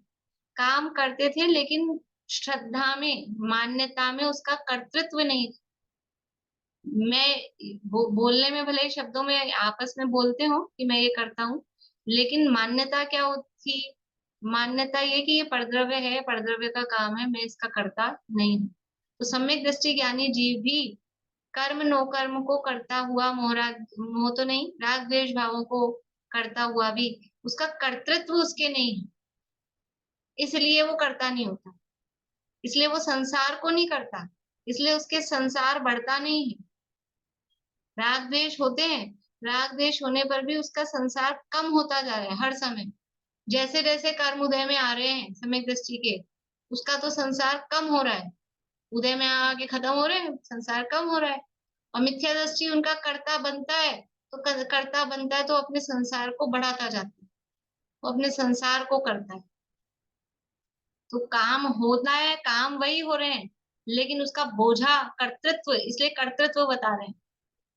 काम करते थे, लेकिन श्रद्धा में, मान्यता में उसका कर्तृत्व नहीं। मैं बोलने में भले ही शब्दों में आपस में बोलते हो कि मैं ये करता हूँ, लेकिन मान्यता क्या होती? मान्यता ये कि ये परद्रव्य है, परद्रव्य का काम है, मैं इसका करता नहीं हूँ। तो सम्यक दृष्टि ज्ञानी जीव भी कर्म नो कर्म को करता हुआ, मोह तो नहीं, राग द्वेष भावों को करता हुआ भी उसका कर्तृत्व उसके नहीं है, इसलिए वो करता नहीं होता, इसलिए वो संसार को नहीं करता, इसलिए उसके संसार बढ़ता नहीं है। राग द्वेष होते हैं, राग द्वेष होने पर भी उसका संसार कम होता जा रहा है हर समय। जैसे जैसे कर्म उदय में आ रहे हैं सम्यक दृष्टि के, उसका तो संसार कम हो रहा है, उदय में आके खत्म हो रहे हैं, संसार कम हो रहा है। और मिथ्या दृष्टि उनका कर्ता बनता है, तो कर्ता बनता है तो अपने संसार को बढ़ाता जाता है, वो अपने संसार को करता है। तो काम होता है, काम वही हो रहे हैं, लेकिन उसका बोझा कर्तृत्व, इसलिए कर्तृत्व बता रहे हैं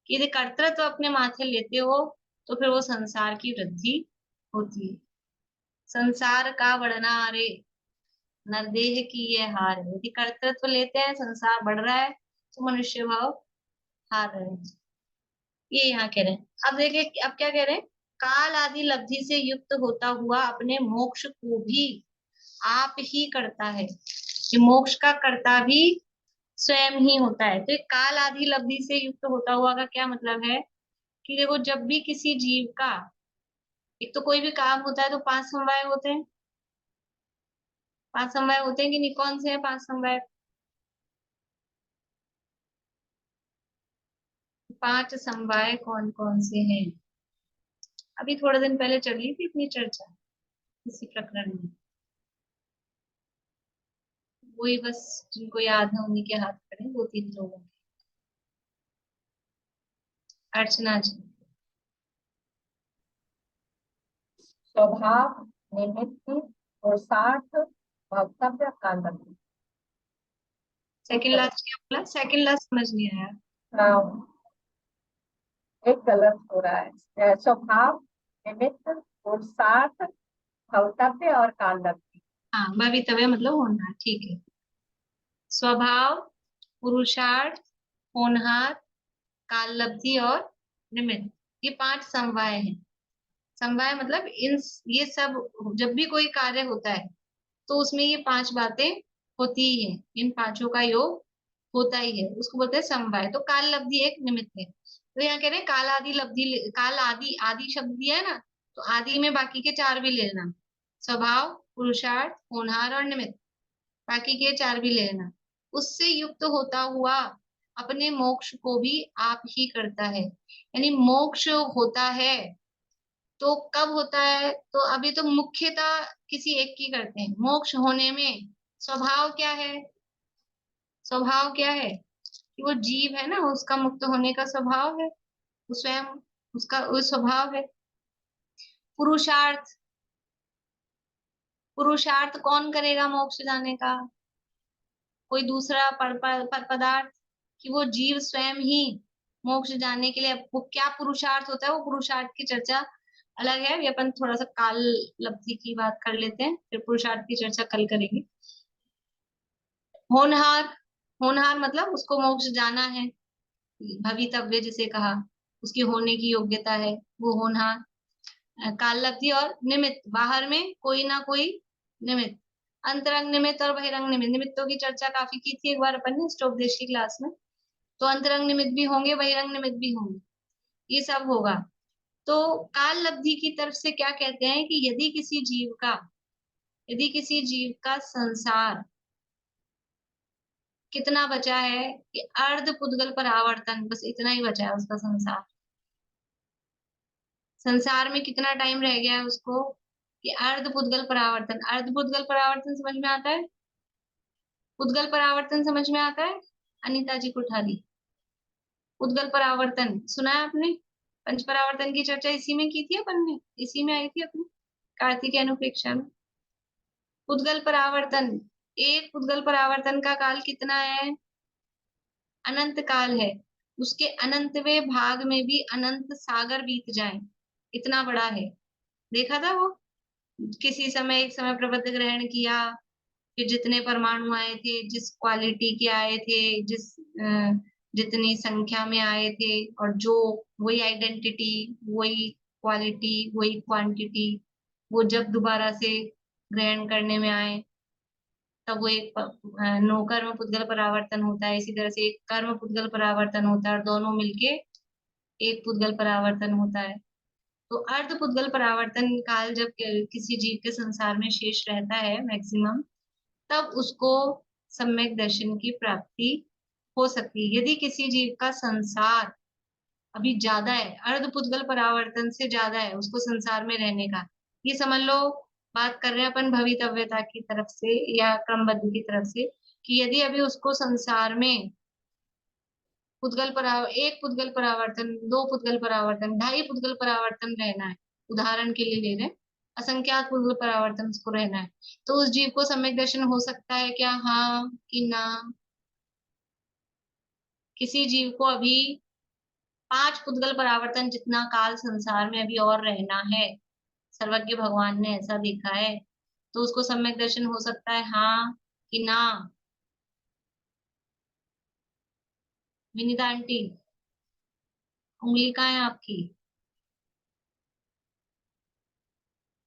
कि यदि कर्तृत्व अपने माथे लेते हो तो फिर वो संसार की वृद्धि होती है। संसार का बढ़ना रे, नरदेह की ये हार है। यदि कर्तृत्व लेते हैं, संसार बढ़ रहा है तो मनुष्य भाव हार रहे हैं, ये यहाँ कह रहे हैं। अब देखिए अब क्या कह रहे हैं, काल आदि लब्धि से युक्त होता हुआ अपने मोक्ष को भी आप ही करता है, कि मोक्ष का कर्ता भी स्वयं ही होता है। तो एक काल आदि लब्धि से युक्त होता हुआ का क्या मतलब है कि देखो, जब भी किसी जीव का, एक तो कोई भी काम होता है तो 5 समवाय होते हैं, 5 समवाय होते हैं कि नहीं? कौन से हैं 5 समवाय? 5 समवाय कौन कौन से हैं? अभी थोड़े दिन पहले चल रही थी अपनी चर्चा इसी प्रकरण में। वही बस जिनको याद है उन्हीं के हाथ करें, 2-3 लोगों के। अर्चना जी। स्वभाव, निमित्त, पुरुषार्थ, भोक्तव्य, कांतव्य। सेकंड लास्ट क्या बोला? सेकंड लास्ट समझ नहीं आया। एक गलत हो रहा है। स्वभाव, निमित्त, पुरुषार्थ, भोक्तव्य और कांतव्य। हाँ, भवितव्य मतलब होना, ठीक है। स्वभाव, पुरुषार्थ, होनहार, काललब्धि और निमित्त, ये 5 समवाय हैं। समवाय मतलब इन ये सब जब भी कोई कार्य होता है तो उसमें ये 5 बातें होती ही हैं, इन 5 का योग होता ही है, उसको बोलते हैं समवाय। तो काल लब्धि एक निमित्त है। तो यहाँ कह रहे हैं काल आदि लब्धि, काल आदि, आदि शब्द दिया है ना, तो आदि में बाकी के 4 भी ले लेना, स्वभाव, पुरुषार्थ, होनहार और निमित्त, बाकी के 4 भी ले लेना। उससे युक्त होता हुआ अपने मोक्ष को भी आप ही करता है। यानी मोक्ष होता है तो कब होता है? तो अभी तो मुख्यतः किसी एक की करते हैं। मोक्ष होने में स्वभाव क्या है? स्वभाव क्या है कि वो जीव है ना, उसका मुक्त होने का स्वभाव है, वो स्वयं उसका वो स्वभाव है। पुरुषार्थ, पुरुषार्थ कौन करेगा मोक्ष जाने का? कोई दूसरा पदार्थ, कि वो जीव स्वयं ही मोक्ष जाने के लिए। वो क्या पुरुषार्थ होता है, वो पुरुषार्थ की चर्चा अलग है। अभी अपन थोड़ा सा काल लब्धि की बात कर लेते हैं, फिर पुरुषार्थ की चर्चा कल करेंगे। होनहार, होनहार मतलब उसको मोक्ष जाना है, भवितव्य जिसे कहा, उसकी होने की योग्यता है, वो होनहार। काल लब्धि और निमित्त, बाहर में कोई ना कोई निमित्त, अंतरंग निमित्त और बहिरंग निमित्त। निमित्तों की चर्चा काफी की थी एक बार अपन ने स्टोपदेश की क्लास में। तो अंतरंग निमित्त भी होंगे, बहिरंग निमित्त भी होंगे, ये सब होगा। तो काल लब्धि की तरफ से क्या कहते हैं कि यदि किसी जीव का संसार कितना बचा है कि अर्ध पुद्गल पर आवर्तन, बस इतना ही बचा है उसका संसार। संसार में कितना टाइम रह गया है उसको कि अर्ध पुद्गल परावर्तन। अर्ध पुद्गल परावर्तन समझ में आता है? पुद्गल परावर्तन समझ में आता है? अनीता जी को उठा दी। पुद्गल परावर्तन सुना है आपने? पंच परावर्तन की चर्चा इसी में की थी अपन ने, इसी में आई थी अपनी कार्तिकेय अनुप्रेक्षा में। पुद्गल परावर्तन, एक पुद्गल परावर्तन का काल कितना है? अनंत काल है। उसके अनंतवें भाग में भी अनंत सागर बीत जाए, इतना बड़ा है। देखा था वो, किसी समय एक समय प्रबंध ग्रहण किया, फिर जितने परमाणु आए थे, जिस क्वालिटी के आए थे, जितनी संख्या में आए थे, और जो वही आइडेंटिटी, वही क्वालिटी, वही क्वांटिटी, वो जब दोबारा से ग्रहण करने में आए तब वो एक नो कर्म पुद्गल परावर्तन होता है। इसी तरह से एक कर्म पुद्गल परावर्तन होता है, और दोनों मिलके एक पुद्गल परावर्तन होता है। तो अर्ध पुद्गल परावर्तन काल जब किसी जीव के संसार में शेष रहता है मैक्सिमम, तब उसको सम्यक दर्शन की प्राप्ति हो सकती है। यदि किसी जीव का संसार अभी ज्यादा है, अर्ध पुद्गल परावर्तन से ज्यादा है उसको संसार में रहने का, ये समझ लो, बात कर रहे हैं अपन भवितव्यता की तरफ से या क्रमबद्ध की तरफ से, कि यदि अभी उसको संसार में एक पुद्गल परावर्तन, 2 पुद्गल परावर्तन, 2.5 पुद्गल परावर्तन रहना है, उदाहरण के लिए ले रहे हैं, असंख्यात पुद्गल परावर्तन उसको रहना है, तो उस जीव को सम्यक दर्शन हो सकता है क्या? हाँ कि ना? किसी जीव को अभी 5 पुद्गल परावर्तन जितना काल संसार में अभी और रहना है, सर्वज्ञ भगवान ने ऐसा देखा है, तो उसको सम्यक दर्शन हो सकता है, हाँ कि ना? विनीता आंटी, उंगली कहाँ है आपकी?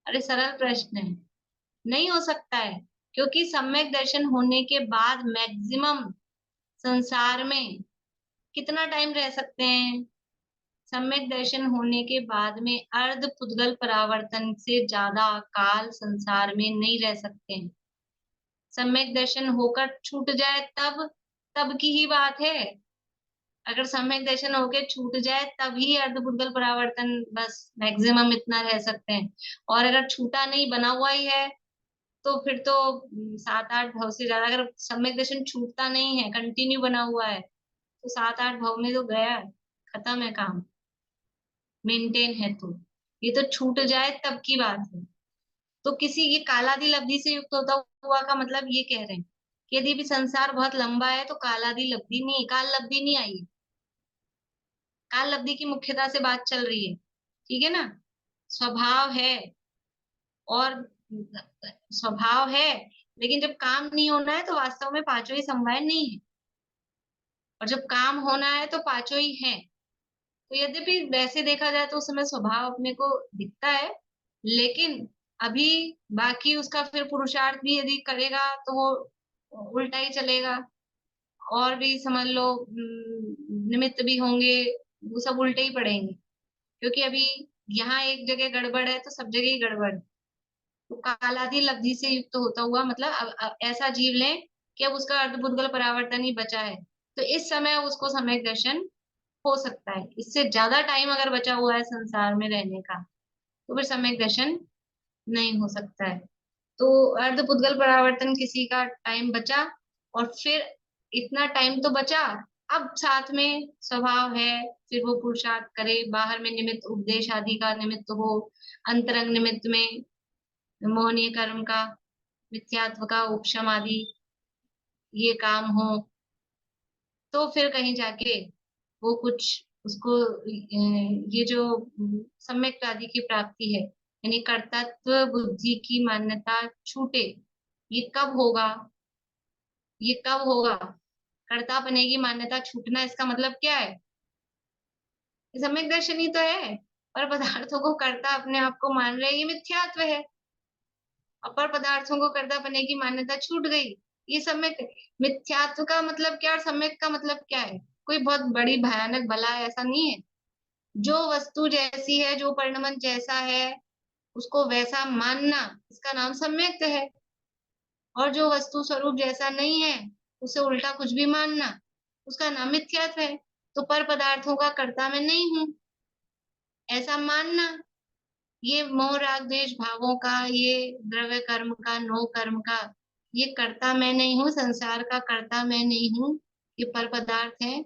अरे सरल प्रश्न है। नहीं हो सकता है, क्योंकि सम्यक दर्शन होने के बाद मैक्सिमम संसार में कितना टाइम रह सकते हैं? सम्यक दर्शन होने के बाद में अर्ध पुद्गल परावर्तन से ज्यादा काल संसार में नहीं रह सकते हैं। सम्यक दर्शन होकर छूट जाए तब की ही बात है। अगर सम्यक दर्शन होके छूट जाए तभी अर्ध पुद्गल परावर्तन बस मैक्सिमम इतना रह सकते हैं, और अगर छूटा नहीं, बना हुआ ही है, तो फिर तो 7-8 भाव से ज्यादा, अगर सम्यक दर्शन छूटता नहीं है, कंटिन्यू बना हुआ है, तो 7-8 भाव में तो गया है, खत्म है काम, मेंटेन है तो। ये तो छूट जाए तब की बात है। तो किसी ये कालादि लब्धि से युक्त होता हुआ का मतलब ये कह रहे हैं कि यदि भी संसार बहुत लंबा है तो कालादि लब्धि नहीं, काल लब्धि नहीं आई है। काल लब्धि की मुख्यता से बात चल रही है, ठीक है ना। स्वभाव है, और स्वभाव है, लेकिन जब काम नहीं होना है तो वास्तव में पांचों ही समवाय नहीं है, और जब काम होना है तो पांचों ही है। तो यद्यपि वैसे देखा जाए तो उस समय स्वभाव अपने को दिखता है, लेकिन अभी बाकी उसका फिर पुरुषार्थ भी यदि करेगा तो वो उल्टा ही चलेगा, और भी समझ लो निमित्त भी होंगे, वो सब उल्टे ही पड़ेंगे, क्योंकि अभी यहाँ एक जगह गड़बड़ है तो सब जगह ही गड़बड़ है। तो कालादि लब्धि से युक्त होता हुआ मतलब अब ऐसा जीव लें कि अब उसका अर्धभुतगल परावर्तन ही बचा है, तो इस समय उसको सम्यक दर्शन हो सकता है। इससे ज्यादा टाइम अगर बचा हुआ है संसार में रहने का तो फिर सम्यक दर्शन नहीं हो सकता है। तो अर्धपुद्गल परावर्तन किसी का टाइम बचा, और फिर इतना टाइम तो बचा, अब साथ में स्वभाव है, फिर वो पुरुषार्थ करे, बाहर में निमित्त उपदेश आदि का निमित्त हो, अंतरंग निमित्त में मोहनीय कर्म का, मिथ्यात्व का उपशम आदि ये काम हो, तो फिर कहीं जाके वो कुछ उसको ये जो सम्यक आदि की प्राप्ति है, यानी कर्तृत्व बुद्धि की मान्यता छूटे, ये कब होगा, ये कब होगा? कर्ता बने की मान्यता छूटना, इसका मतलब क्या है? ये सम्यक दर्शन ही तो है। पर पदार्थों को कर्ता अपने आप को मान रहे हैं, ये मिथ्यात्व है। अपर पदार्थों को कर्ता बने की मान्यता छूट गई, ये सम्यक। मिथ्यात्व का मतलब क्या और सम्यक का मतलब क्या है? कोई बहुत बड़ी भयानक बला है, ऐसा नहीं है। जो वस्तु जैसी है, जो परिणमन जैसा है, उसको वैसा मानना, इसका नाम सम्यक है। और जो वस्तु स्वरूप जैसा नहीं है, उसे उल्टा कुछ भी मानना, उसका नाम मिथ्यात्व है। तो पर पदार्थों का कर्ता मैं नहीं हूं, ऐसा मानना, ये मोह राग द्वेष भावों का, ये द्रव्य कर्म का, नो कर्म का, ये कर्ता मैं नहीं हूँ, संसार का कर्ता मैं नहीं हूँ, ये पर पदार्थ है,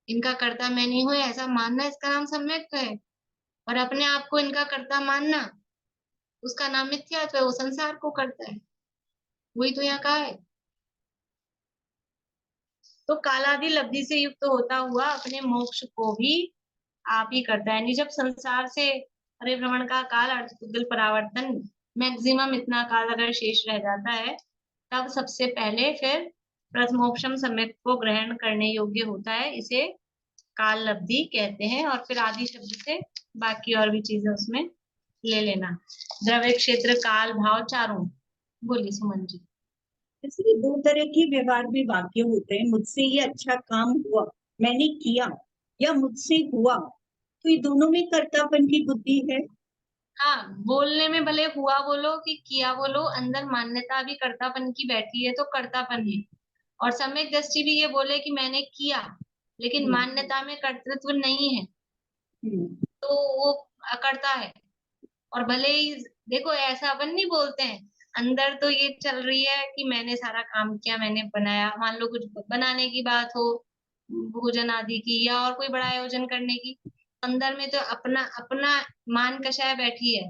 इनका कर्ता मैं नहीं हूँ, ऐसा मानना, इसका नाम सम्यक है। और अपने आप को इनका कर्ता मानना, उसका नाम मिथ्यात्व है, वो संसार को करता है। वही तो यहाँ कहा है। तो कालादि लब्धि से युक्त होता हुआ अपने मोक्ष को भी आप ही करता है। यानी जब संसार से परिभ्रमण का काल, अर्धपुद्गल परावर्तन, मैक्सिमम इतना काल अगर शेष रह जाता है, तब सबसे पहले फिर प्रथमोक्षम सम्यक को ग्रहण करने योग्य होता है, इसे काल लब्धि कहते हैं। और फिर आदि शब्द से बाकी और भी चीजें उसमें ले लेना। द्रव्य क्षेत्र काल भाव चारों। बोलिए सुमन जी। इसलिए दो तरह के व्यवहार में वाक्य होते हैं, मुझसे ये अच्छा काम हुआ, मैंने किया, या मुझसे हुआ। तो ये दोनों में कर्तापन की बुद्धि है। हाँ, बोलने में भले हुआ बोलो कि किया बोलो, अंदर मान्यता भी कर्तापन की बैठी है तो कर्तापन है। और सम्यक दृष्टि भी ये बोले कि मैंने किया, लेकिन मान्यता में कर्तृत्व नहीं है, तो वो अकर्ता है। और भले ही देखो, ऐसा अपन नहीं बोलते हैं, अंदर तो ये चल रही है कि मैंने सारा काम किया, मैंने बनाया, मान लो कुछ बनाने की बात हो, भोजन आदि की, या और कोई बड़ा आयोजन करने की, अंदर में तो अपना अपना मान कषाय बैठी है।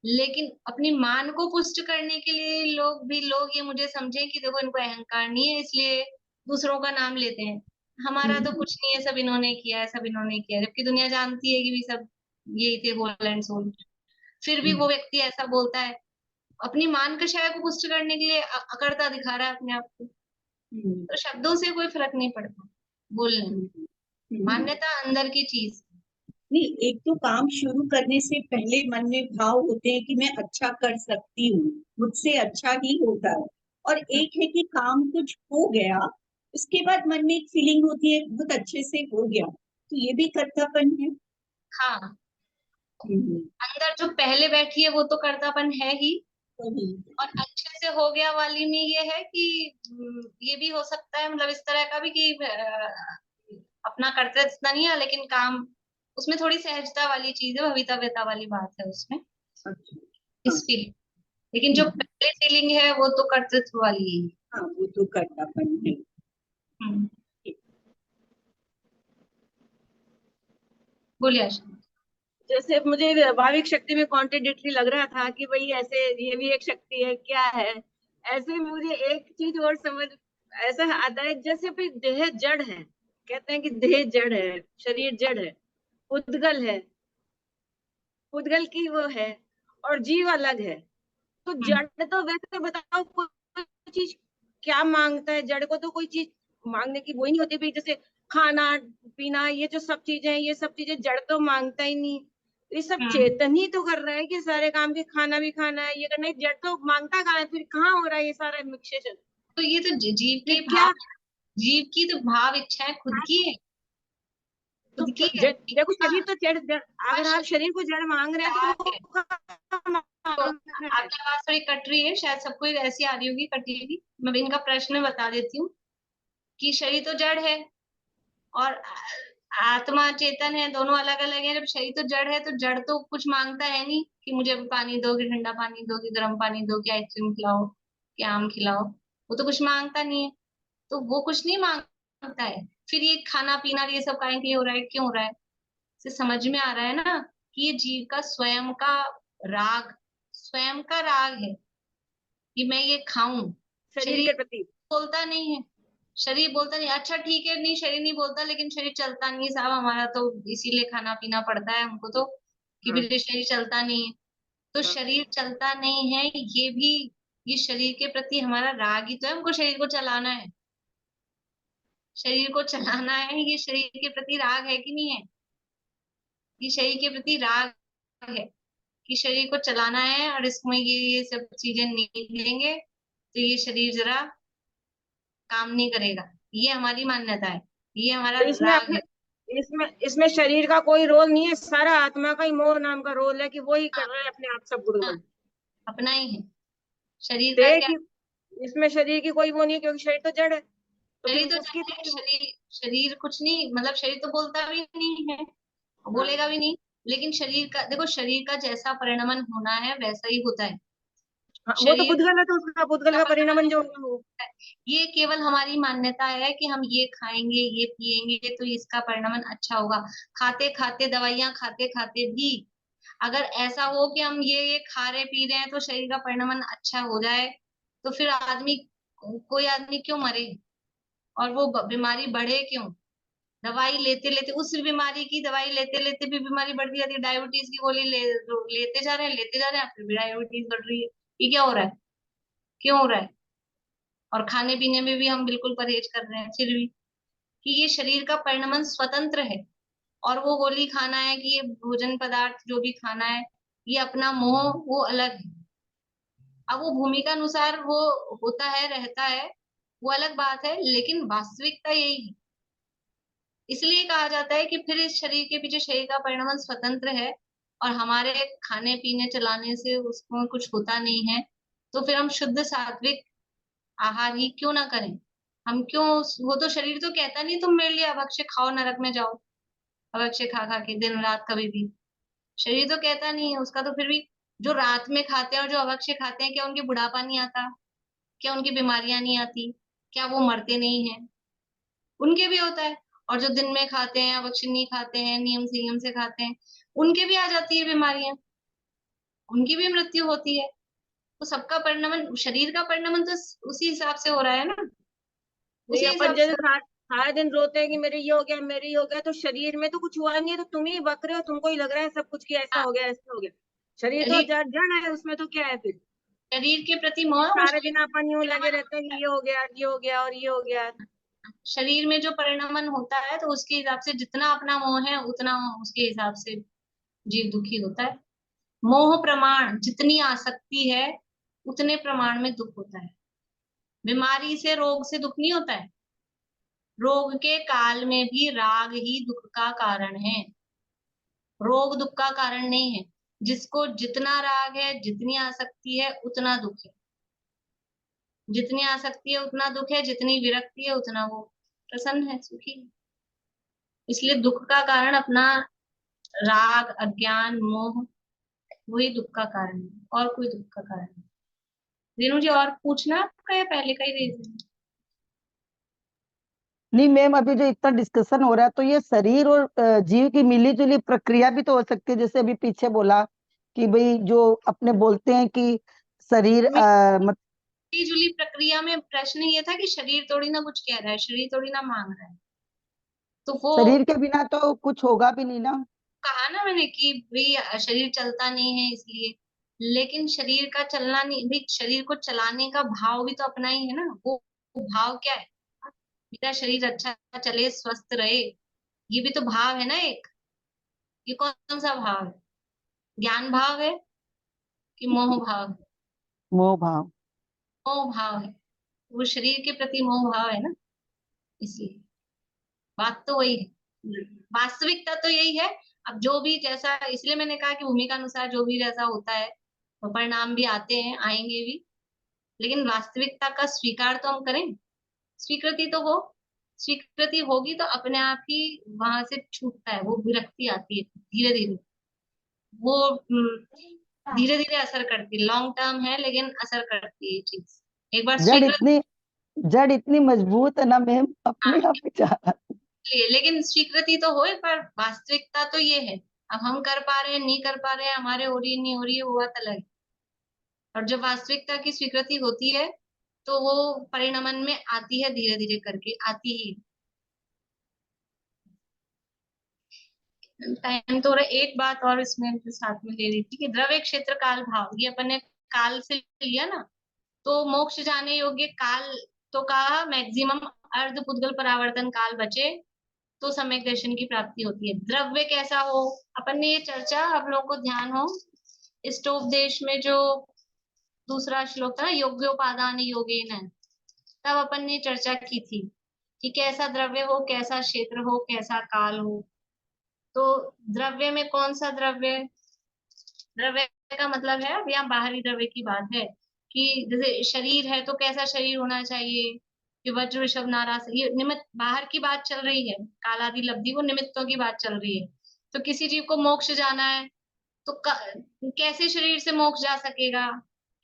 लेकिन अपनी मान को पुष्ट करने के लिए लोग ये मुझे समझे कि देखो इनको अहंकार नहीं है, इसलिए दूसरों का नाम लेते हैं, हमारा तो कुछ नहीं है, सब इन्होंने किया है, सब इन्होंने किया है, जबकि दुनिया जानती है कि भी सब यही थे होल एंड सोल। फिर भी वो व्यक्ति ऐसा बोलता है, अपनी मान कषाय को पुष्ट करने के लिए अकर्ता दिखा रहा है अपने आप को। तो शब्दों से कोई फर्क नहीं पड़ता बोलने में, मान्यता अंदर की चीज। नहीं, एक तो काम शुरू करने से पहले मन में भाव होते हैं कि मैं अच्छा कर सकती हूँ, मुझसे अच्छा ही होता है। और एक है कि काम कुछ हो गया, उसके बाद मन में एक फीलिंग होती है बहुत अच्छे से हो गया, तो ये भी कर्तापन है। हाँ, अंदर जो पहले बैठी है वो तो कर्तापन है ही। और अच्छे से हो गया वाली में ये है कि ये भी हो सकता है, मतलब इस तरह का भी कि अपना कर्तव्य इतना नहीं है, लेकिन काम उसमें थोड़ी सहजता वाली चीज है, भवितव्यता वाली बात है उसमें, इस फील। लेकिन जो पहले फीलिंग है वो तो कर्तृत्व वाली है। हाँ, वो तो कर्तापन है। हम्म, बोलिए आशा। जैसे मुझे भाविक शक्ति में कॉन्ट्रडिक्टरी लग रहा था कि भाई ऐसे ये भी एक शक्ति है, क्या है। ऐसे ही मुझे एक चीज और समझ ऐसा आता है, जैसे भी देह जड़ है, कहते हैं कि देह जड़ है, शरीर जड़ है, उद्गल है, उद्गल की वो है, और जीव अलग है। तो जड़ तो वैसे बताओ कोई चीज क्या मांगता है? जड़ को तो कोई चीज मांगने की वो ही नहीं होती भाई, जैसे खाना पीना, ये जो सब चीजें हैं, ये सब चीजें जड़ तो मांगता ही नहीं। ये सब चेतन ही तो कर रहा है कि सारे काम के, खाना भी खाना है, ये करना है। जड़ तो मांगता कहाँ है? फिर कहाँ हो रहा है ये सारा मिक्सेशन? तो ये तो जीव की फिर क्या? जीव की तो भाव इच्छाएं खुद की है, तो खुद की है। देखो, शरीर तो जड़ अगर आप शरीर शरीर को जड़ मांग रहे हैं तो है। वो कहाँ तो मांग रहा है? आपकी आवाज थोड़ी कट रही है, शायद सबको ऐसी आ रही होगी कटी हुई। मैं इनका प्रश्न बता देती हूँ कि शरीर तो जड़ है और आत्मा चेतन है, दोनों अलग अलग है। जब शरीर तो जड़ है तो जड़ तो कुछ मांगता है नहीं कि मुझे अभी पानी दो, कि ठंडा पानी दो, कि गर्म पानी दो, कि आइसक्रीम खिलाओ, कि आम खिलाओ। वो तो कुछ मांगता नहीं है, तो वो कुछ नहीं मांगता है। फिर ये खाना पीना ये सब काहे के लिए हो रहा है, क्यों हो रहा है? से समझ में आ रहा है ना कि ये जीव का स्वयं का राग, स्वयं का राग है कि मैं ये खाऊं। शरीर शरीर के प्रति। बोलता नहीं है, शरीर बोलता नहीं। अच्छा ठीक है, नहीं शरीर नहीं बोलता, लेकिन शरीर चलता नहीं है साहब हमारा, तो इसीलिए खाना पीना पड़ता है हमको तो, कि हाँ, भी शरीर चलता नहीं है। तो हाँ। शरीर चलता नहीं है, ये भी, ये शरीर के प्रति हमारा राग ही तो है। हमको शरीर को चलाना है, शरीर को चलाना है। ये शरीर के प्रति राग है कि नहीं है? ये शरीर के प्रति राग है कि शरीर को चलाना है, और इसमें ये सब चीजें नहीं देंगे तो ये शरीर जरा काम नहीं करेगा। ये हमारी मान्यता है, ये हमारा तो इसमें राग अपने है। इसमें शरीर का कोई रोल नहीं है, सारा आत्मा का ही मोह नाम का रोल है कि वो ही कर हाँ, रहा है अपने आप सब हाँ, गुण। अपना ही है। शरीर तो का एक क्या? ही, इसमें शरीर की कोई वो नहीं है, क्योंकि शरीर तो जड़ है। तो फिर शरीर तो उसकी जड़ है, तो शरीर शरीर कुछ नहीं, मतलब शरीर तो बोलता भी नहीं है, हाँ, बोलेगा भी नहीं। लेकिन शरीर का देखो, शरीर का जैसा परिणमन होना है वैसा ही होता है। हाँ, वो तो शरीर बुद्धगल है, तो उसका बुद्धगल का का परिणमन परिणमन जो ऐसा होगा वो। होता है। ये केवल हमारी मान्यता है कि हम ये खाएंगे, ये पिएंगे तो इसका परिणमन अच्छा होगा। खाते खाते, दवाइयां खाते खाते भी अगर ऐसा हो कि हम ये खा रहे पी रहे हैं तो शरीर का परिणमन अच्छा हो जाए, तो फिर आदमी, कोई आदमी क्यों मरे और वो बीमारी बढ़े क्यों? दवाई लेते लेते, उस बीमारी की दवाई लेते लेते भी बीमारी बढ़ती जाती है। डायबिटीज की गोली लेते जा रहे हैं, लेते जा रहे हैं, फिर भी डायबिटीज बढ़ रही है। ये क्या हो रहा है, क्यों हो रहा है? और खाने पीने में भी हम बिल्कुल परहेज कर रहे हैं फिर भी, कि ये शरीर का परिणमन स्वतंत्र है। और वो गोली खाना है कि ये भोजन पदार्थ जो भी खाना है, ये अपना मोह वो अलग है। अब वो भूमिका अनुसार वो होता है, रहता है, वो अलग बात है, लेकिन वास्तविकता यही है। इसलिए कहा जाता है कि फिर इस शरीर के पीछे शरीर का परिणमन स्वतंत्र है, और हमारे खाने पीने चलाने से उसको कुछ होता नहीं है। तो फिर हम शुद्ध सात्विक आहार ही क्यों ना करें? हम क्यों, वो तो शरीर तो कहता नहीं तुम मेरे लिए अभक्ष्य खाओ, नरक में जाओ, अभक्ष्य खा खा के दिन रात कभी भी। शरीर तो कहता नहीं है उसका, तो फिर भी जो रात में खाते हैं और जो अभक्ष्य खाते हैं, क्या उनके बुढ़ापा नहीं आता? क्या उनकी बीमारियां नहीं आती? क्या वो मरते नहीं है? उनके भी होता है। और जो दिन में खाते हैं, अभक्ष्य नहीं खाते हैं, नियम संयम से खाते हैं, उनके भी आ जाती है बीमारियां, उनकी भी मृत्यु होती है। तो सबका परिणमन, शरीर का परिणमन तो उसी हिसाब से हो रहा है ना, नहीं, उसी अपन हिसाब जैसे से। सारा दिन रोते हैं कि मेरे ये हो गया, मेरे ये हो गया, तो शरीर में तो कुछ हुआ नहीं है, तो तुम ही बक रहे हो, तुमको ही लग रहा है सब कुछ कि ऐसा हाँ, हो गया, ऐसा हो गया। शरीर तो शरीर, जड़ जड़ है, उसमें तो क्या है फिर? शरीर के प्रति मोह और सारे शरीर दिन अपन यूं में लगे परिणमन रहते हैं होता कि है। ये हो गया, ये हो गया, और ये हो गया। शरीर में जो परिणमन होता है, तो उसके हिसाब से जितना अपना मोह है उतना उसके हिसाब से जीव दुखी होता है। मोह प्रमाण जितनी आसक्ति है उतने प्रमाण में दुख होता है। बीमारी से, रोग से दुख नहीं होता है। रोग के काल में भी राग ही दुख का कारण है, रोग दुख का कारण नहीं है। जिसको जितना राग है, जितनी आसक्ति है, उतना दुख है। जितनी आसक्ति है उतना दुख है, जितनी विरक्ति है उतना वो प्रसन्न है, सुखी है। इसलिए दुख का कारण अपना राग, अज्ञान, मोह, वही दुख का कारण है, और कोई दुख का कारण नहीं। रेणु जी और पूछना आपका या पहले का ही रीजन? नहीं मैम, अभी जो इतना डिस्कशन हो रहा है तो ये शरीर और जीव की मिली जुली प्रक्रिया भी तो हो सकती है। जैसे अभी पीछे बोला कि भाई जो अपने बोलते हैं कि शरीर मिली जुली प्रक्रिया में प्रश्न ये था कि शरीर थोड़ी ना कुछ कह रहा है, शरीर थोड़ी ना मांग रहा है, तो वो शरीर के बिना तो कुछ होगा भी नहीं ना। कहा ना मैंने कि भाई शरीर चलता नहीं है इसलिए, लेकिन शरीर का चलना नहीं, भाई शरीर को चलाने का भाव भी तो अपना ही है ना। वो भाव क्या है? मेरा शरीर अच्छा चले, स्वस्थ रहे, ये भी तो भाव है ना एक। ये कौन सा भाव है? ज्ञान भाव है कि मोह भाव है? मोह भाव। मोह भाव है, वो शरीर के प्रति मोह भाव है ना, इसलिए बात तो वही है, वास्तविकता तो यही है। अब जो भी जैसा, इसलिए मैंने कहा कि भूमिका अनुसार जो भी जैसा होता है वो परिणाम भी आते हैं, आएंगे भी, लेकिन वास्तविकता का स्वीकार तो हम करें। स्वीकृति तो हो, स्वीकृति होगी तो अपने आप ही वहां से छूटता है, वो विरक्ति आती है धीरे धीरे। वो धीरे धीरे असर करती है, लॉन्ग टर्म है लेकिन असर करती है ये चीज। एक बार जड़ स्वीकृत इतनी जड़ इतनी मजबूत है ना मैम, अपने आप ही जा रहा है। लिए, लेकिन स्वीकृति तो हो, पर वास्तविकता तो ये है। अब हम कर पा रहे हैं नहीं कर पा रहे हैं, हमारे हो रही है नहीं हो रही है, वो बात अलग है। और जब वास्तविकता की स्वीकृति होती है तो वो परिणमन में आती है, धीरे धीरे करके आती ही। टाइम तो, एक बात और इसमें जो साथ में ले रही थी कि द्रव्य क्षेत्र काल भाव, ये अपन ने काल से लिया ना, तो मोक्ष जाने योग्य काल तो कहा मैक्सिमम अर्ध पुद्गल परावर्तन काल बचे तो सम्यक दर्शन की प्राप्ति होती है। द्रव्य कैसा हो, अपन ने ये चर्चा, आप लोगों को ध्यान हो, स्टोपदेश में जो दूसरा श्लोक था ना, योग्योपादान योगेन, तब अपन ने चर्चा की थी कि कैसा द्रव्य हो, कैसा क्षेत्र हो, कैसा काल हो। तो द्रव्य में कौन सा द्रव्य, द्रव्य का मतलब है, अब यहाँ बाहरी द्रव्य की बात है कि जैसे शरीर है तो कैसा शरीर होना चाहिए, कि वज्र ऋषभ नाराज, ये निमित्त बाहर की बात चल रही है, कालादि लब्धि वो निमित्तों की बात चल रही है। तो किसी जीव को मोक्ष जाना है तो कैसे शरीर से मोक्ष जा सकेगा?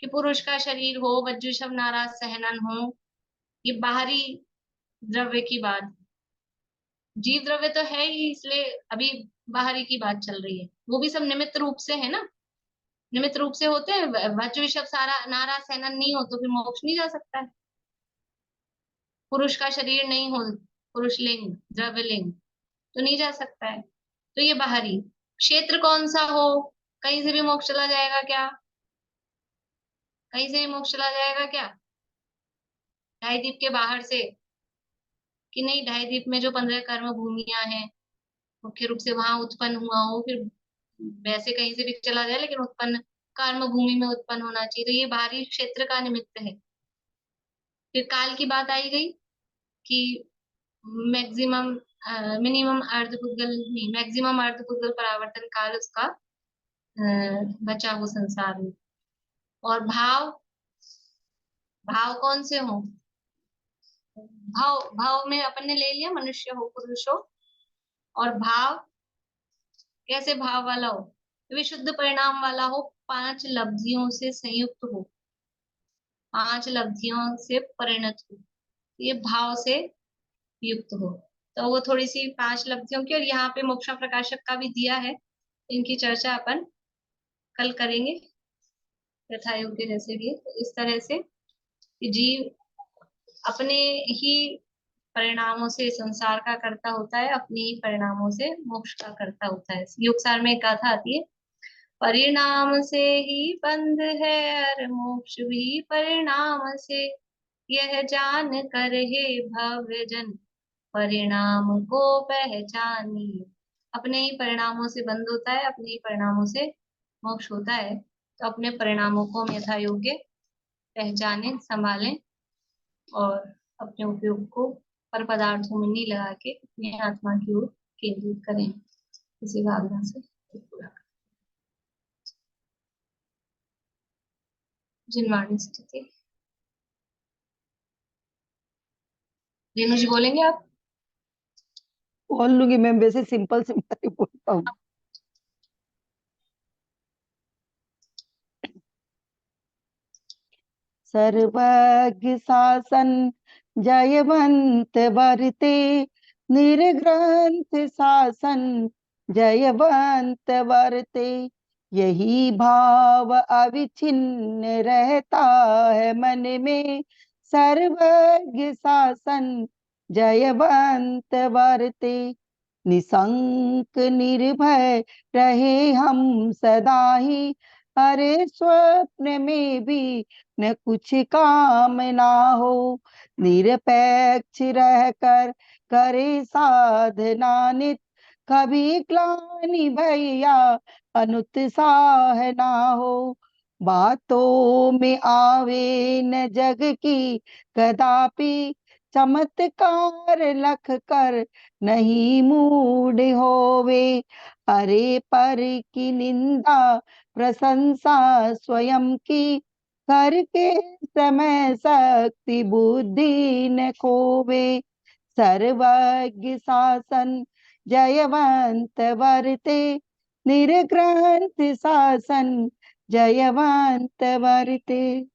कि पुरुष का शरीर हो, वज्र ऋषभ नाराज सहनन हो, ये बाहरी द्रव्य की बात। जीव द्रव्य तो है ही, इसलिए अभी बाहरी की बात चल रही है, वो भी सब निमित्त रूप से है ना, निमित्त रूप से होते हैं। वज्र ऋषभ सारा नारा सहनन नहीं हो तो फिर मोक्ष नहीं जा सकता है। पुरुष का शरीर नहीं हो, पुरुष लिंग द्रव्य लिंग, तो नहीं जा सकता है। तो ये बाहरी क्षेत्र कौन सा हो, कहीं से भी मोक्ष चला जाएगा क्या? कहीं से भी मोक्ष चला जाएगा क्या? ढाई द्वीप के बाहर से कि नहीं, ढाई द्वीप में जो 15 कर्म भूमियां हैं मुख्य रूप से वहां उत्पन्न हुआ हो, फिर वैसे कहीं से भी चला जाए लेकिन उत्पन्न कर्म भूमि में उत्पन्न होना चाहिए, तो ये बाहरी क्षेत्र का निमित्त है। फिर काल की बात आई गई कि मैक्सिमम मिनिमम अर्धपुद्गल नहीं, मैक्सिमम अर्धपुद्गल परावर्तन काल उसका बचा हो संसार में। और भाव, भाव कौन से हो, भाव भाव में अपन ने ले लिया मनुष्य हो, पुरुष हो, और भाव कैसे भाव वाला हो, विशुद्ध परिणाम वाला हो, 5 लब्धियों से संयुक्त हो, 5 लब्धियों से परिणत हो, ये भाव से युक्त हो। तो वो थोड़ी सी 5 लब्धियों की, और यहाँ पे मोक्षा प्रकाशक का भी दिया है, इनकी चर्चा अपन कल करेंगे यथा योग्य जैसे भी। तो इस तरह से कि जीव अपने ही परिणामों से संसार का कर्ता होता है, अपने ही परिणामों से मोक्ष का कर्ता होता है। योगसार में एक गाथा आती है, परिणाम से ही बंध है और मोक्ष भी परिणाम से, यह जान कर हे भव्य जन परिणाम को पहचानिए। अपने ही परिणामों से बंध होता है, अपने ही परिणामों से मोक्ष होता है, तो अपने परिणामों को हम यथा योग्य पहचाने, संभालें, और अपने उपयोग को पर पदार्थों में नहीं लगा के अपनी आत्मा की ओर केंद्रित करें, इसी भावना से पूरा करें। जिनवाणी स्थिति, रेणु जी बोलेंगे आप? बोल लूंगी मैम, वैसे सिंपल सिंपल ही बोलता हूँ। सर्वज्ञ शासन जयवंत वर्ते, निर्ग्रंथ शासन जयवंत वर्ते। यही भाव अविच्छिन्न रहता है मन में, सर्वज्ञ शासन जयवंत वर्ते। निशंक निर्भय रहे हम सदा ही, अरे स्वप्न में भी न कुछ कामना हो। निरपेक्ष रहकर करे साधना नित, कभी ग्लानि भैया अनुत्साह ना हो। बातों में आवे न जग की कदापि, चमत्कार लख कर नहीं मूड होवे। अरे पर की निंदा प्रशंसा स्वयं की, करके समय शक्ति बुद्धि न खोवे। सर्वज्ञ शासन जयवंत वर्ते, निर्ग्रंथ शासन जयवंत वर्ते।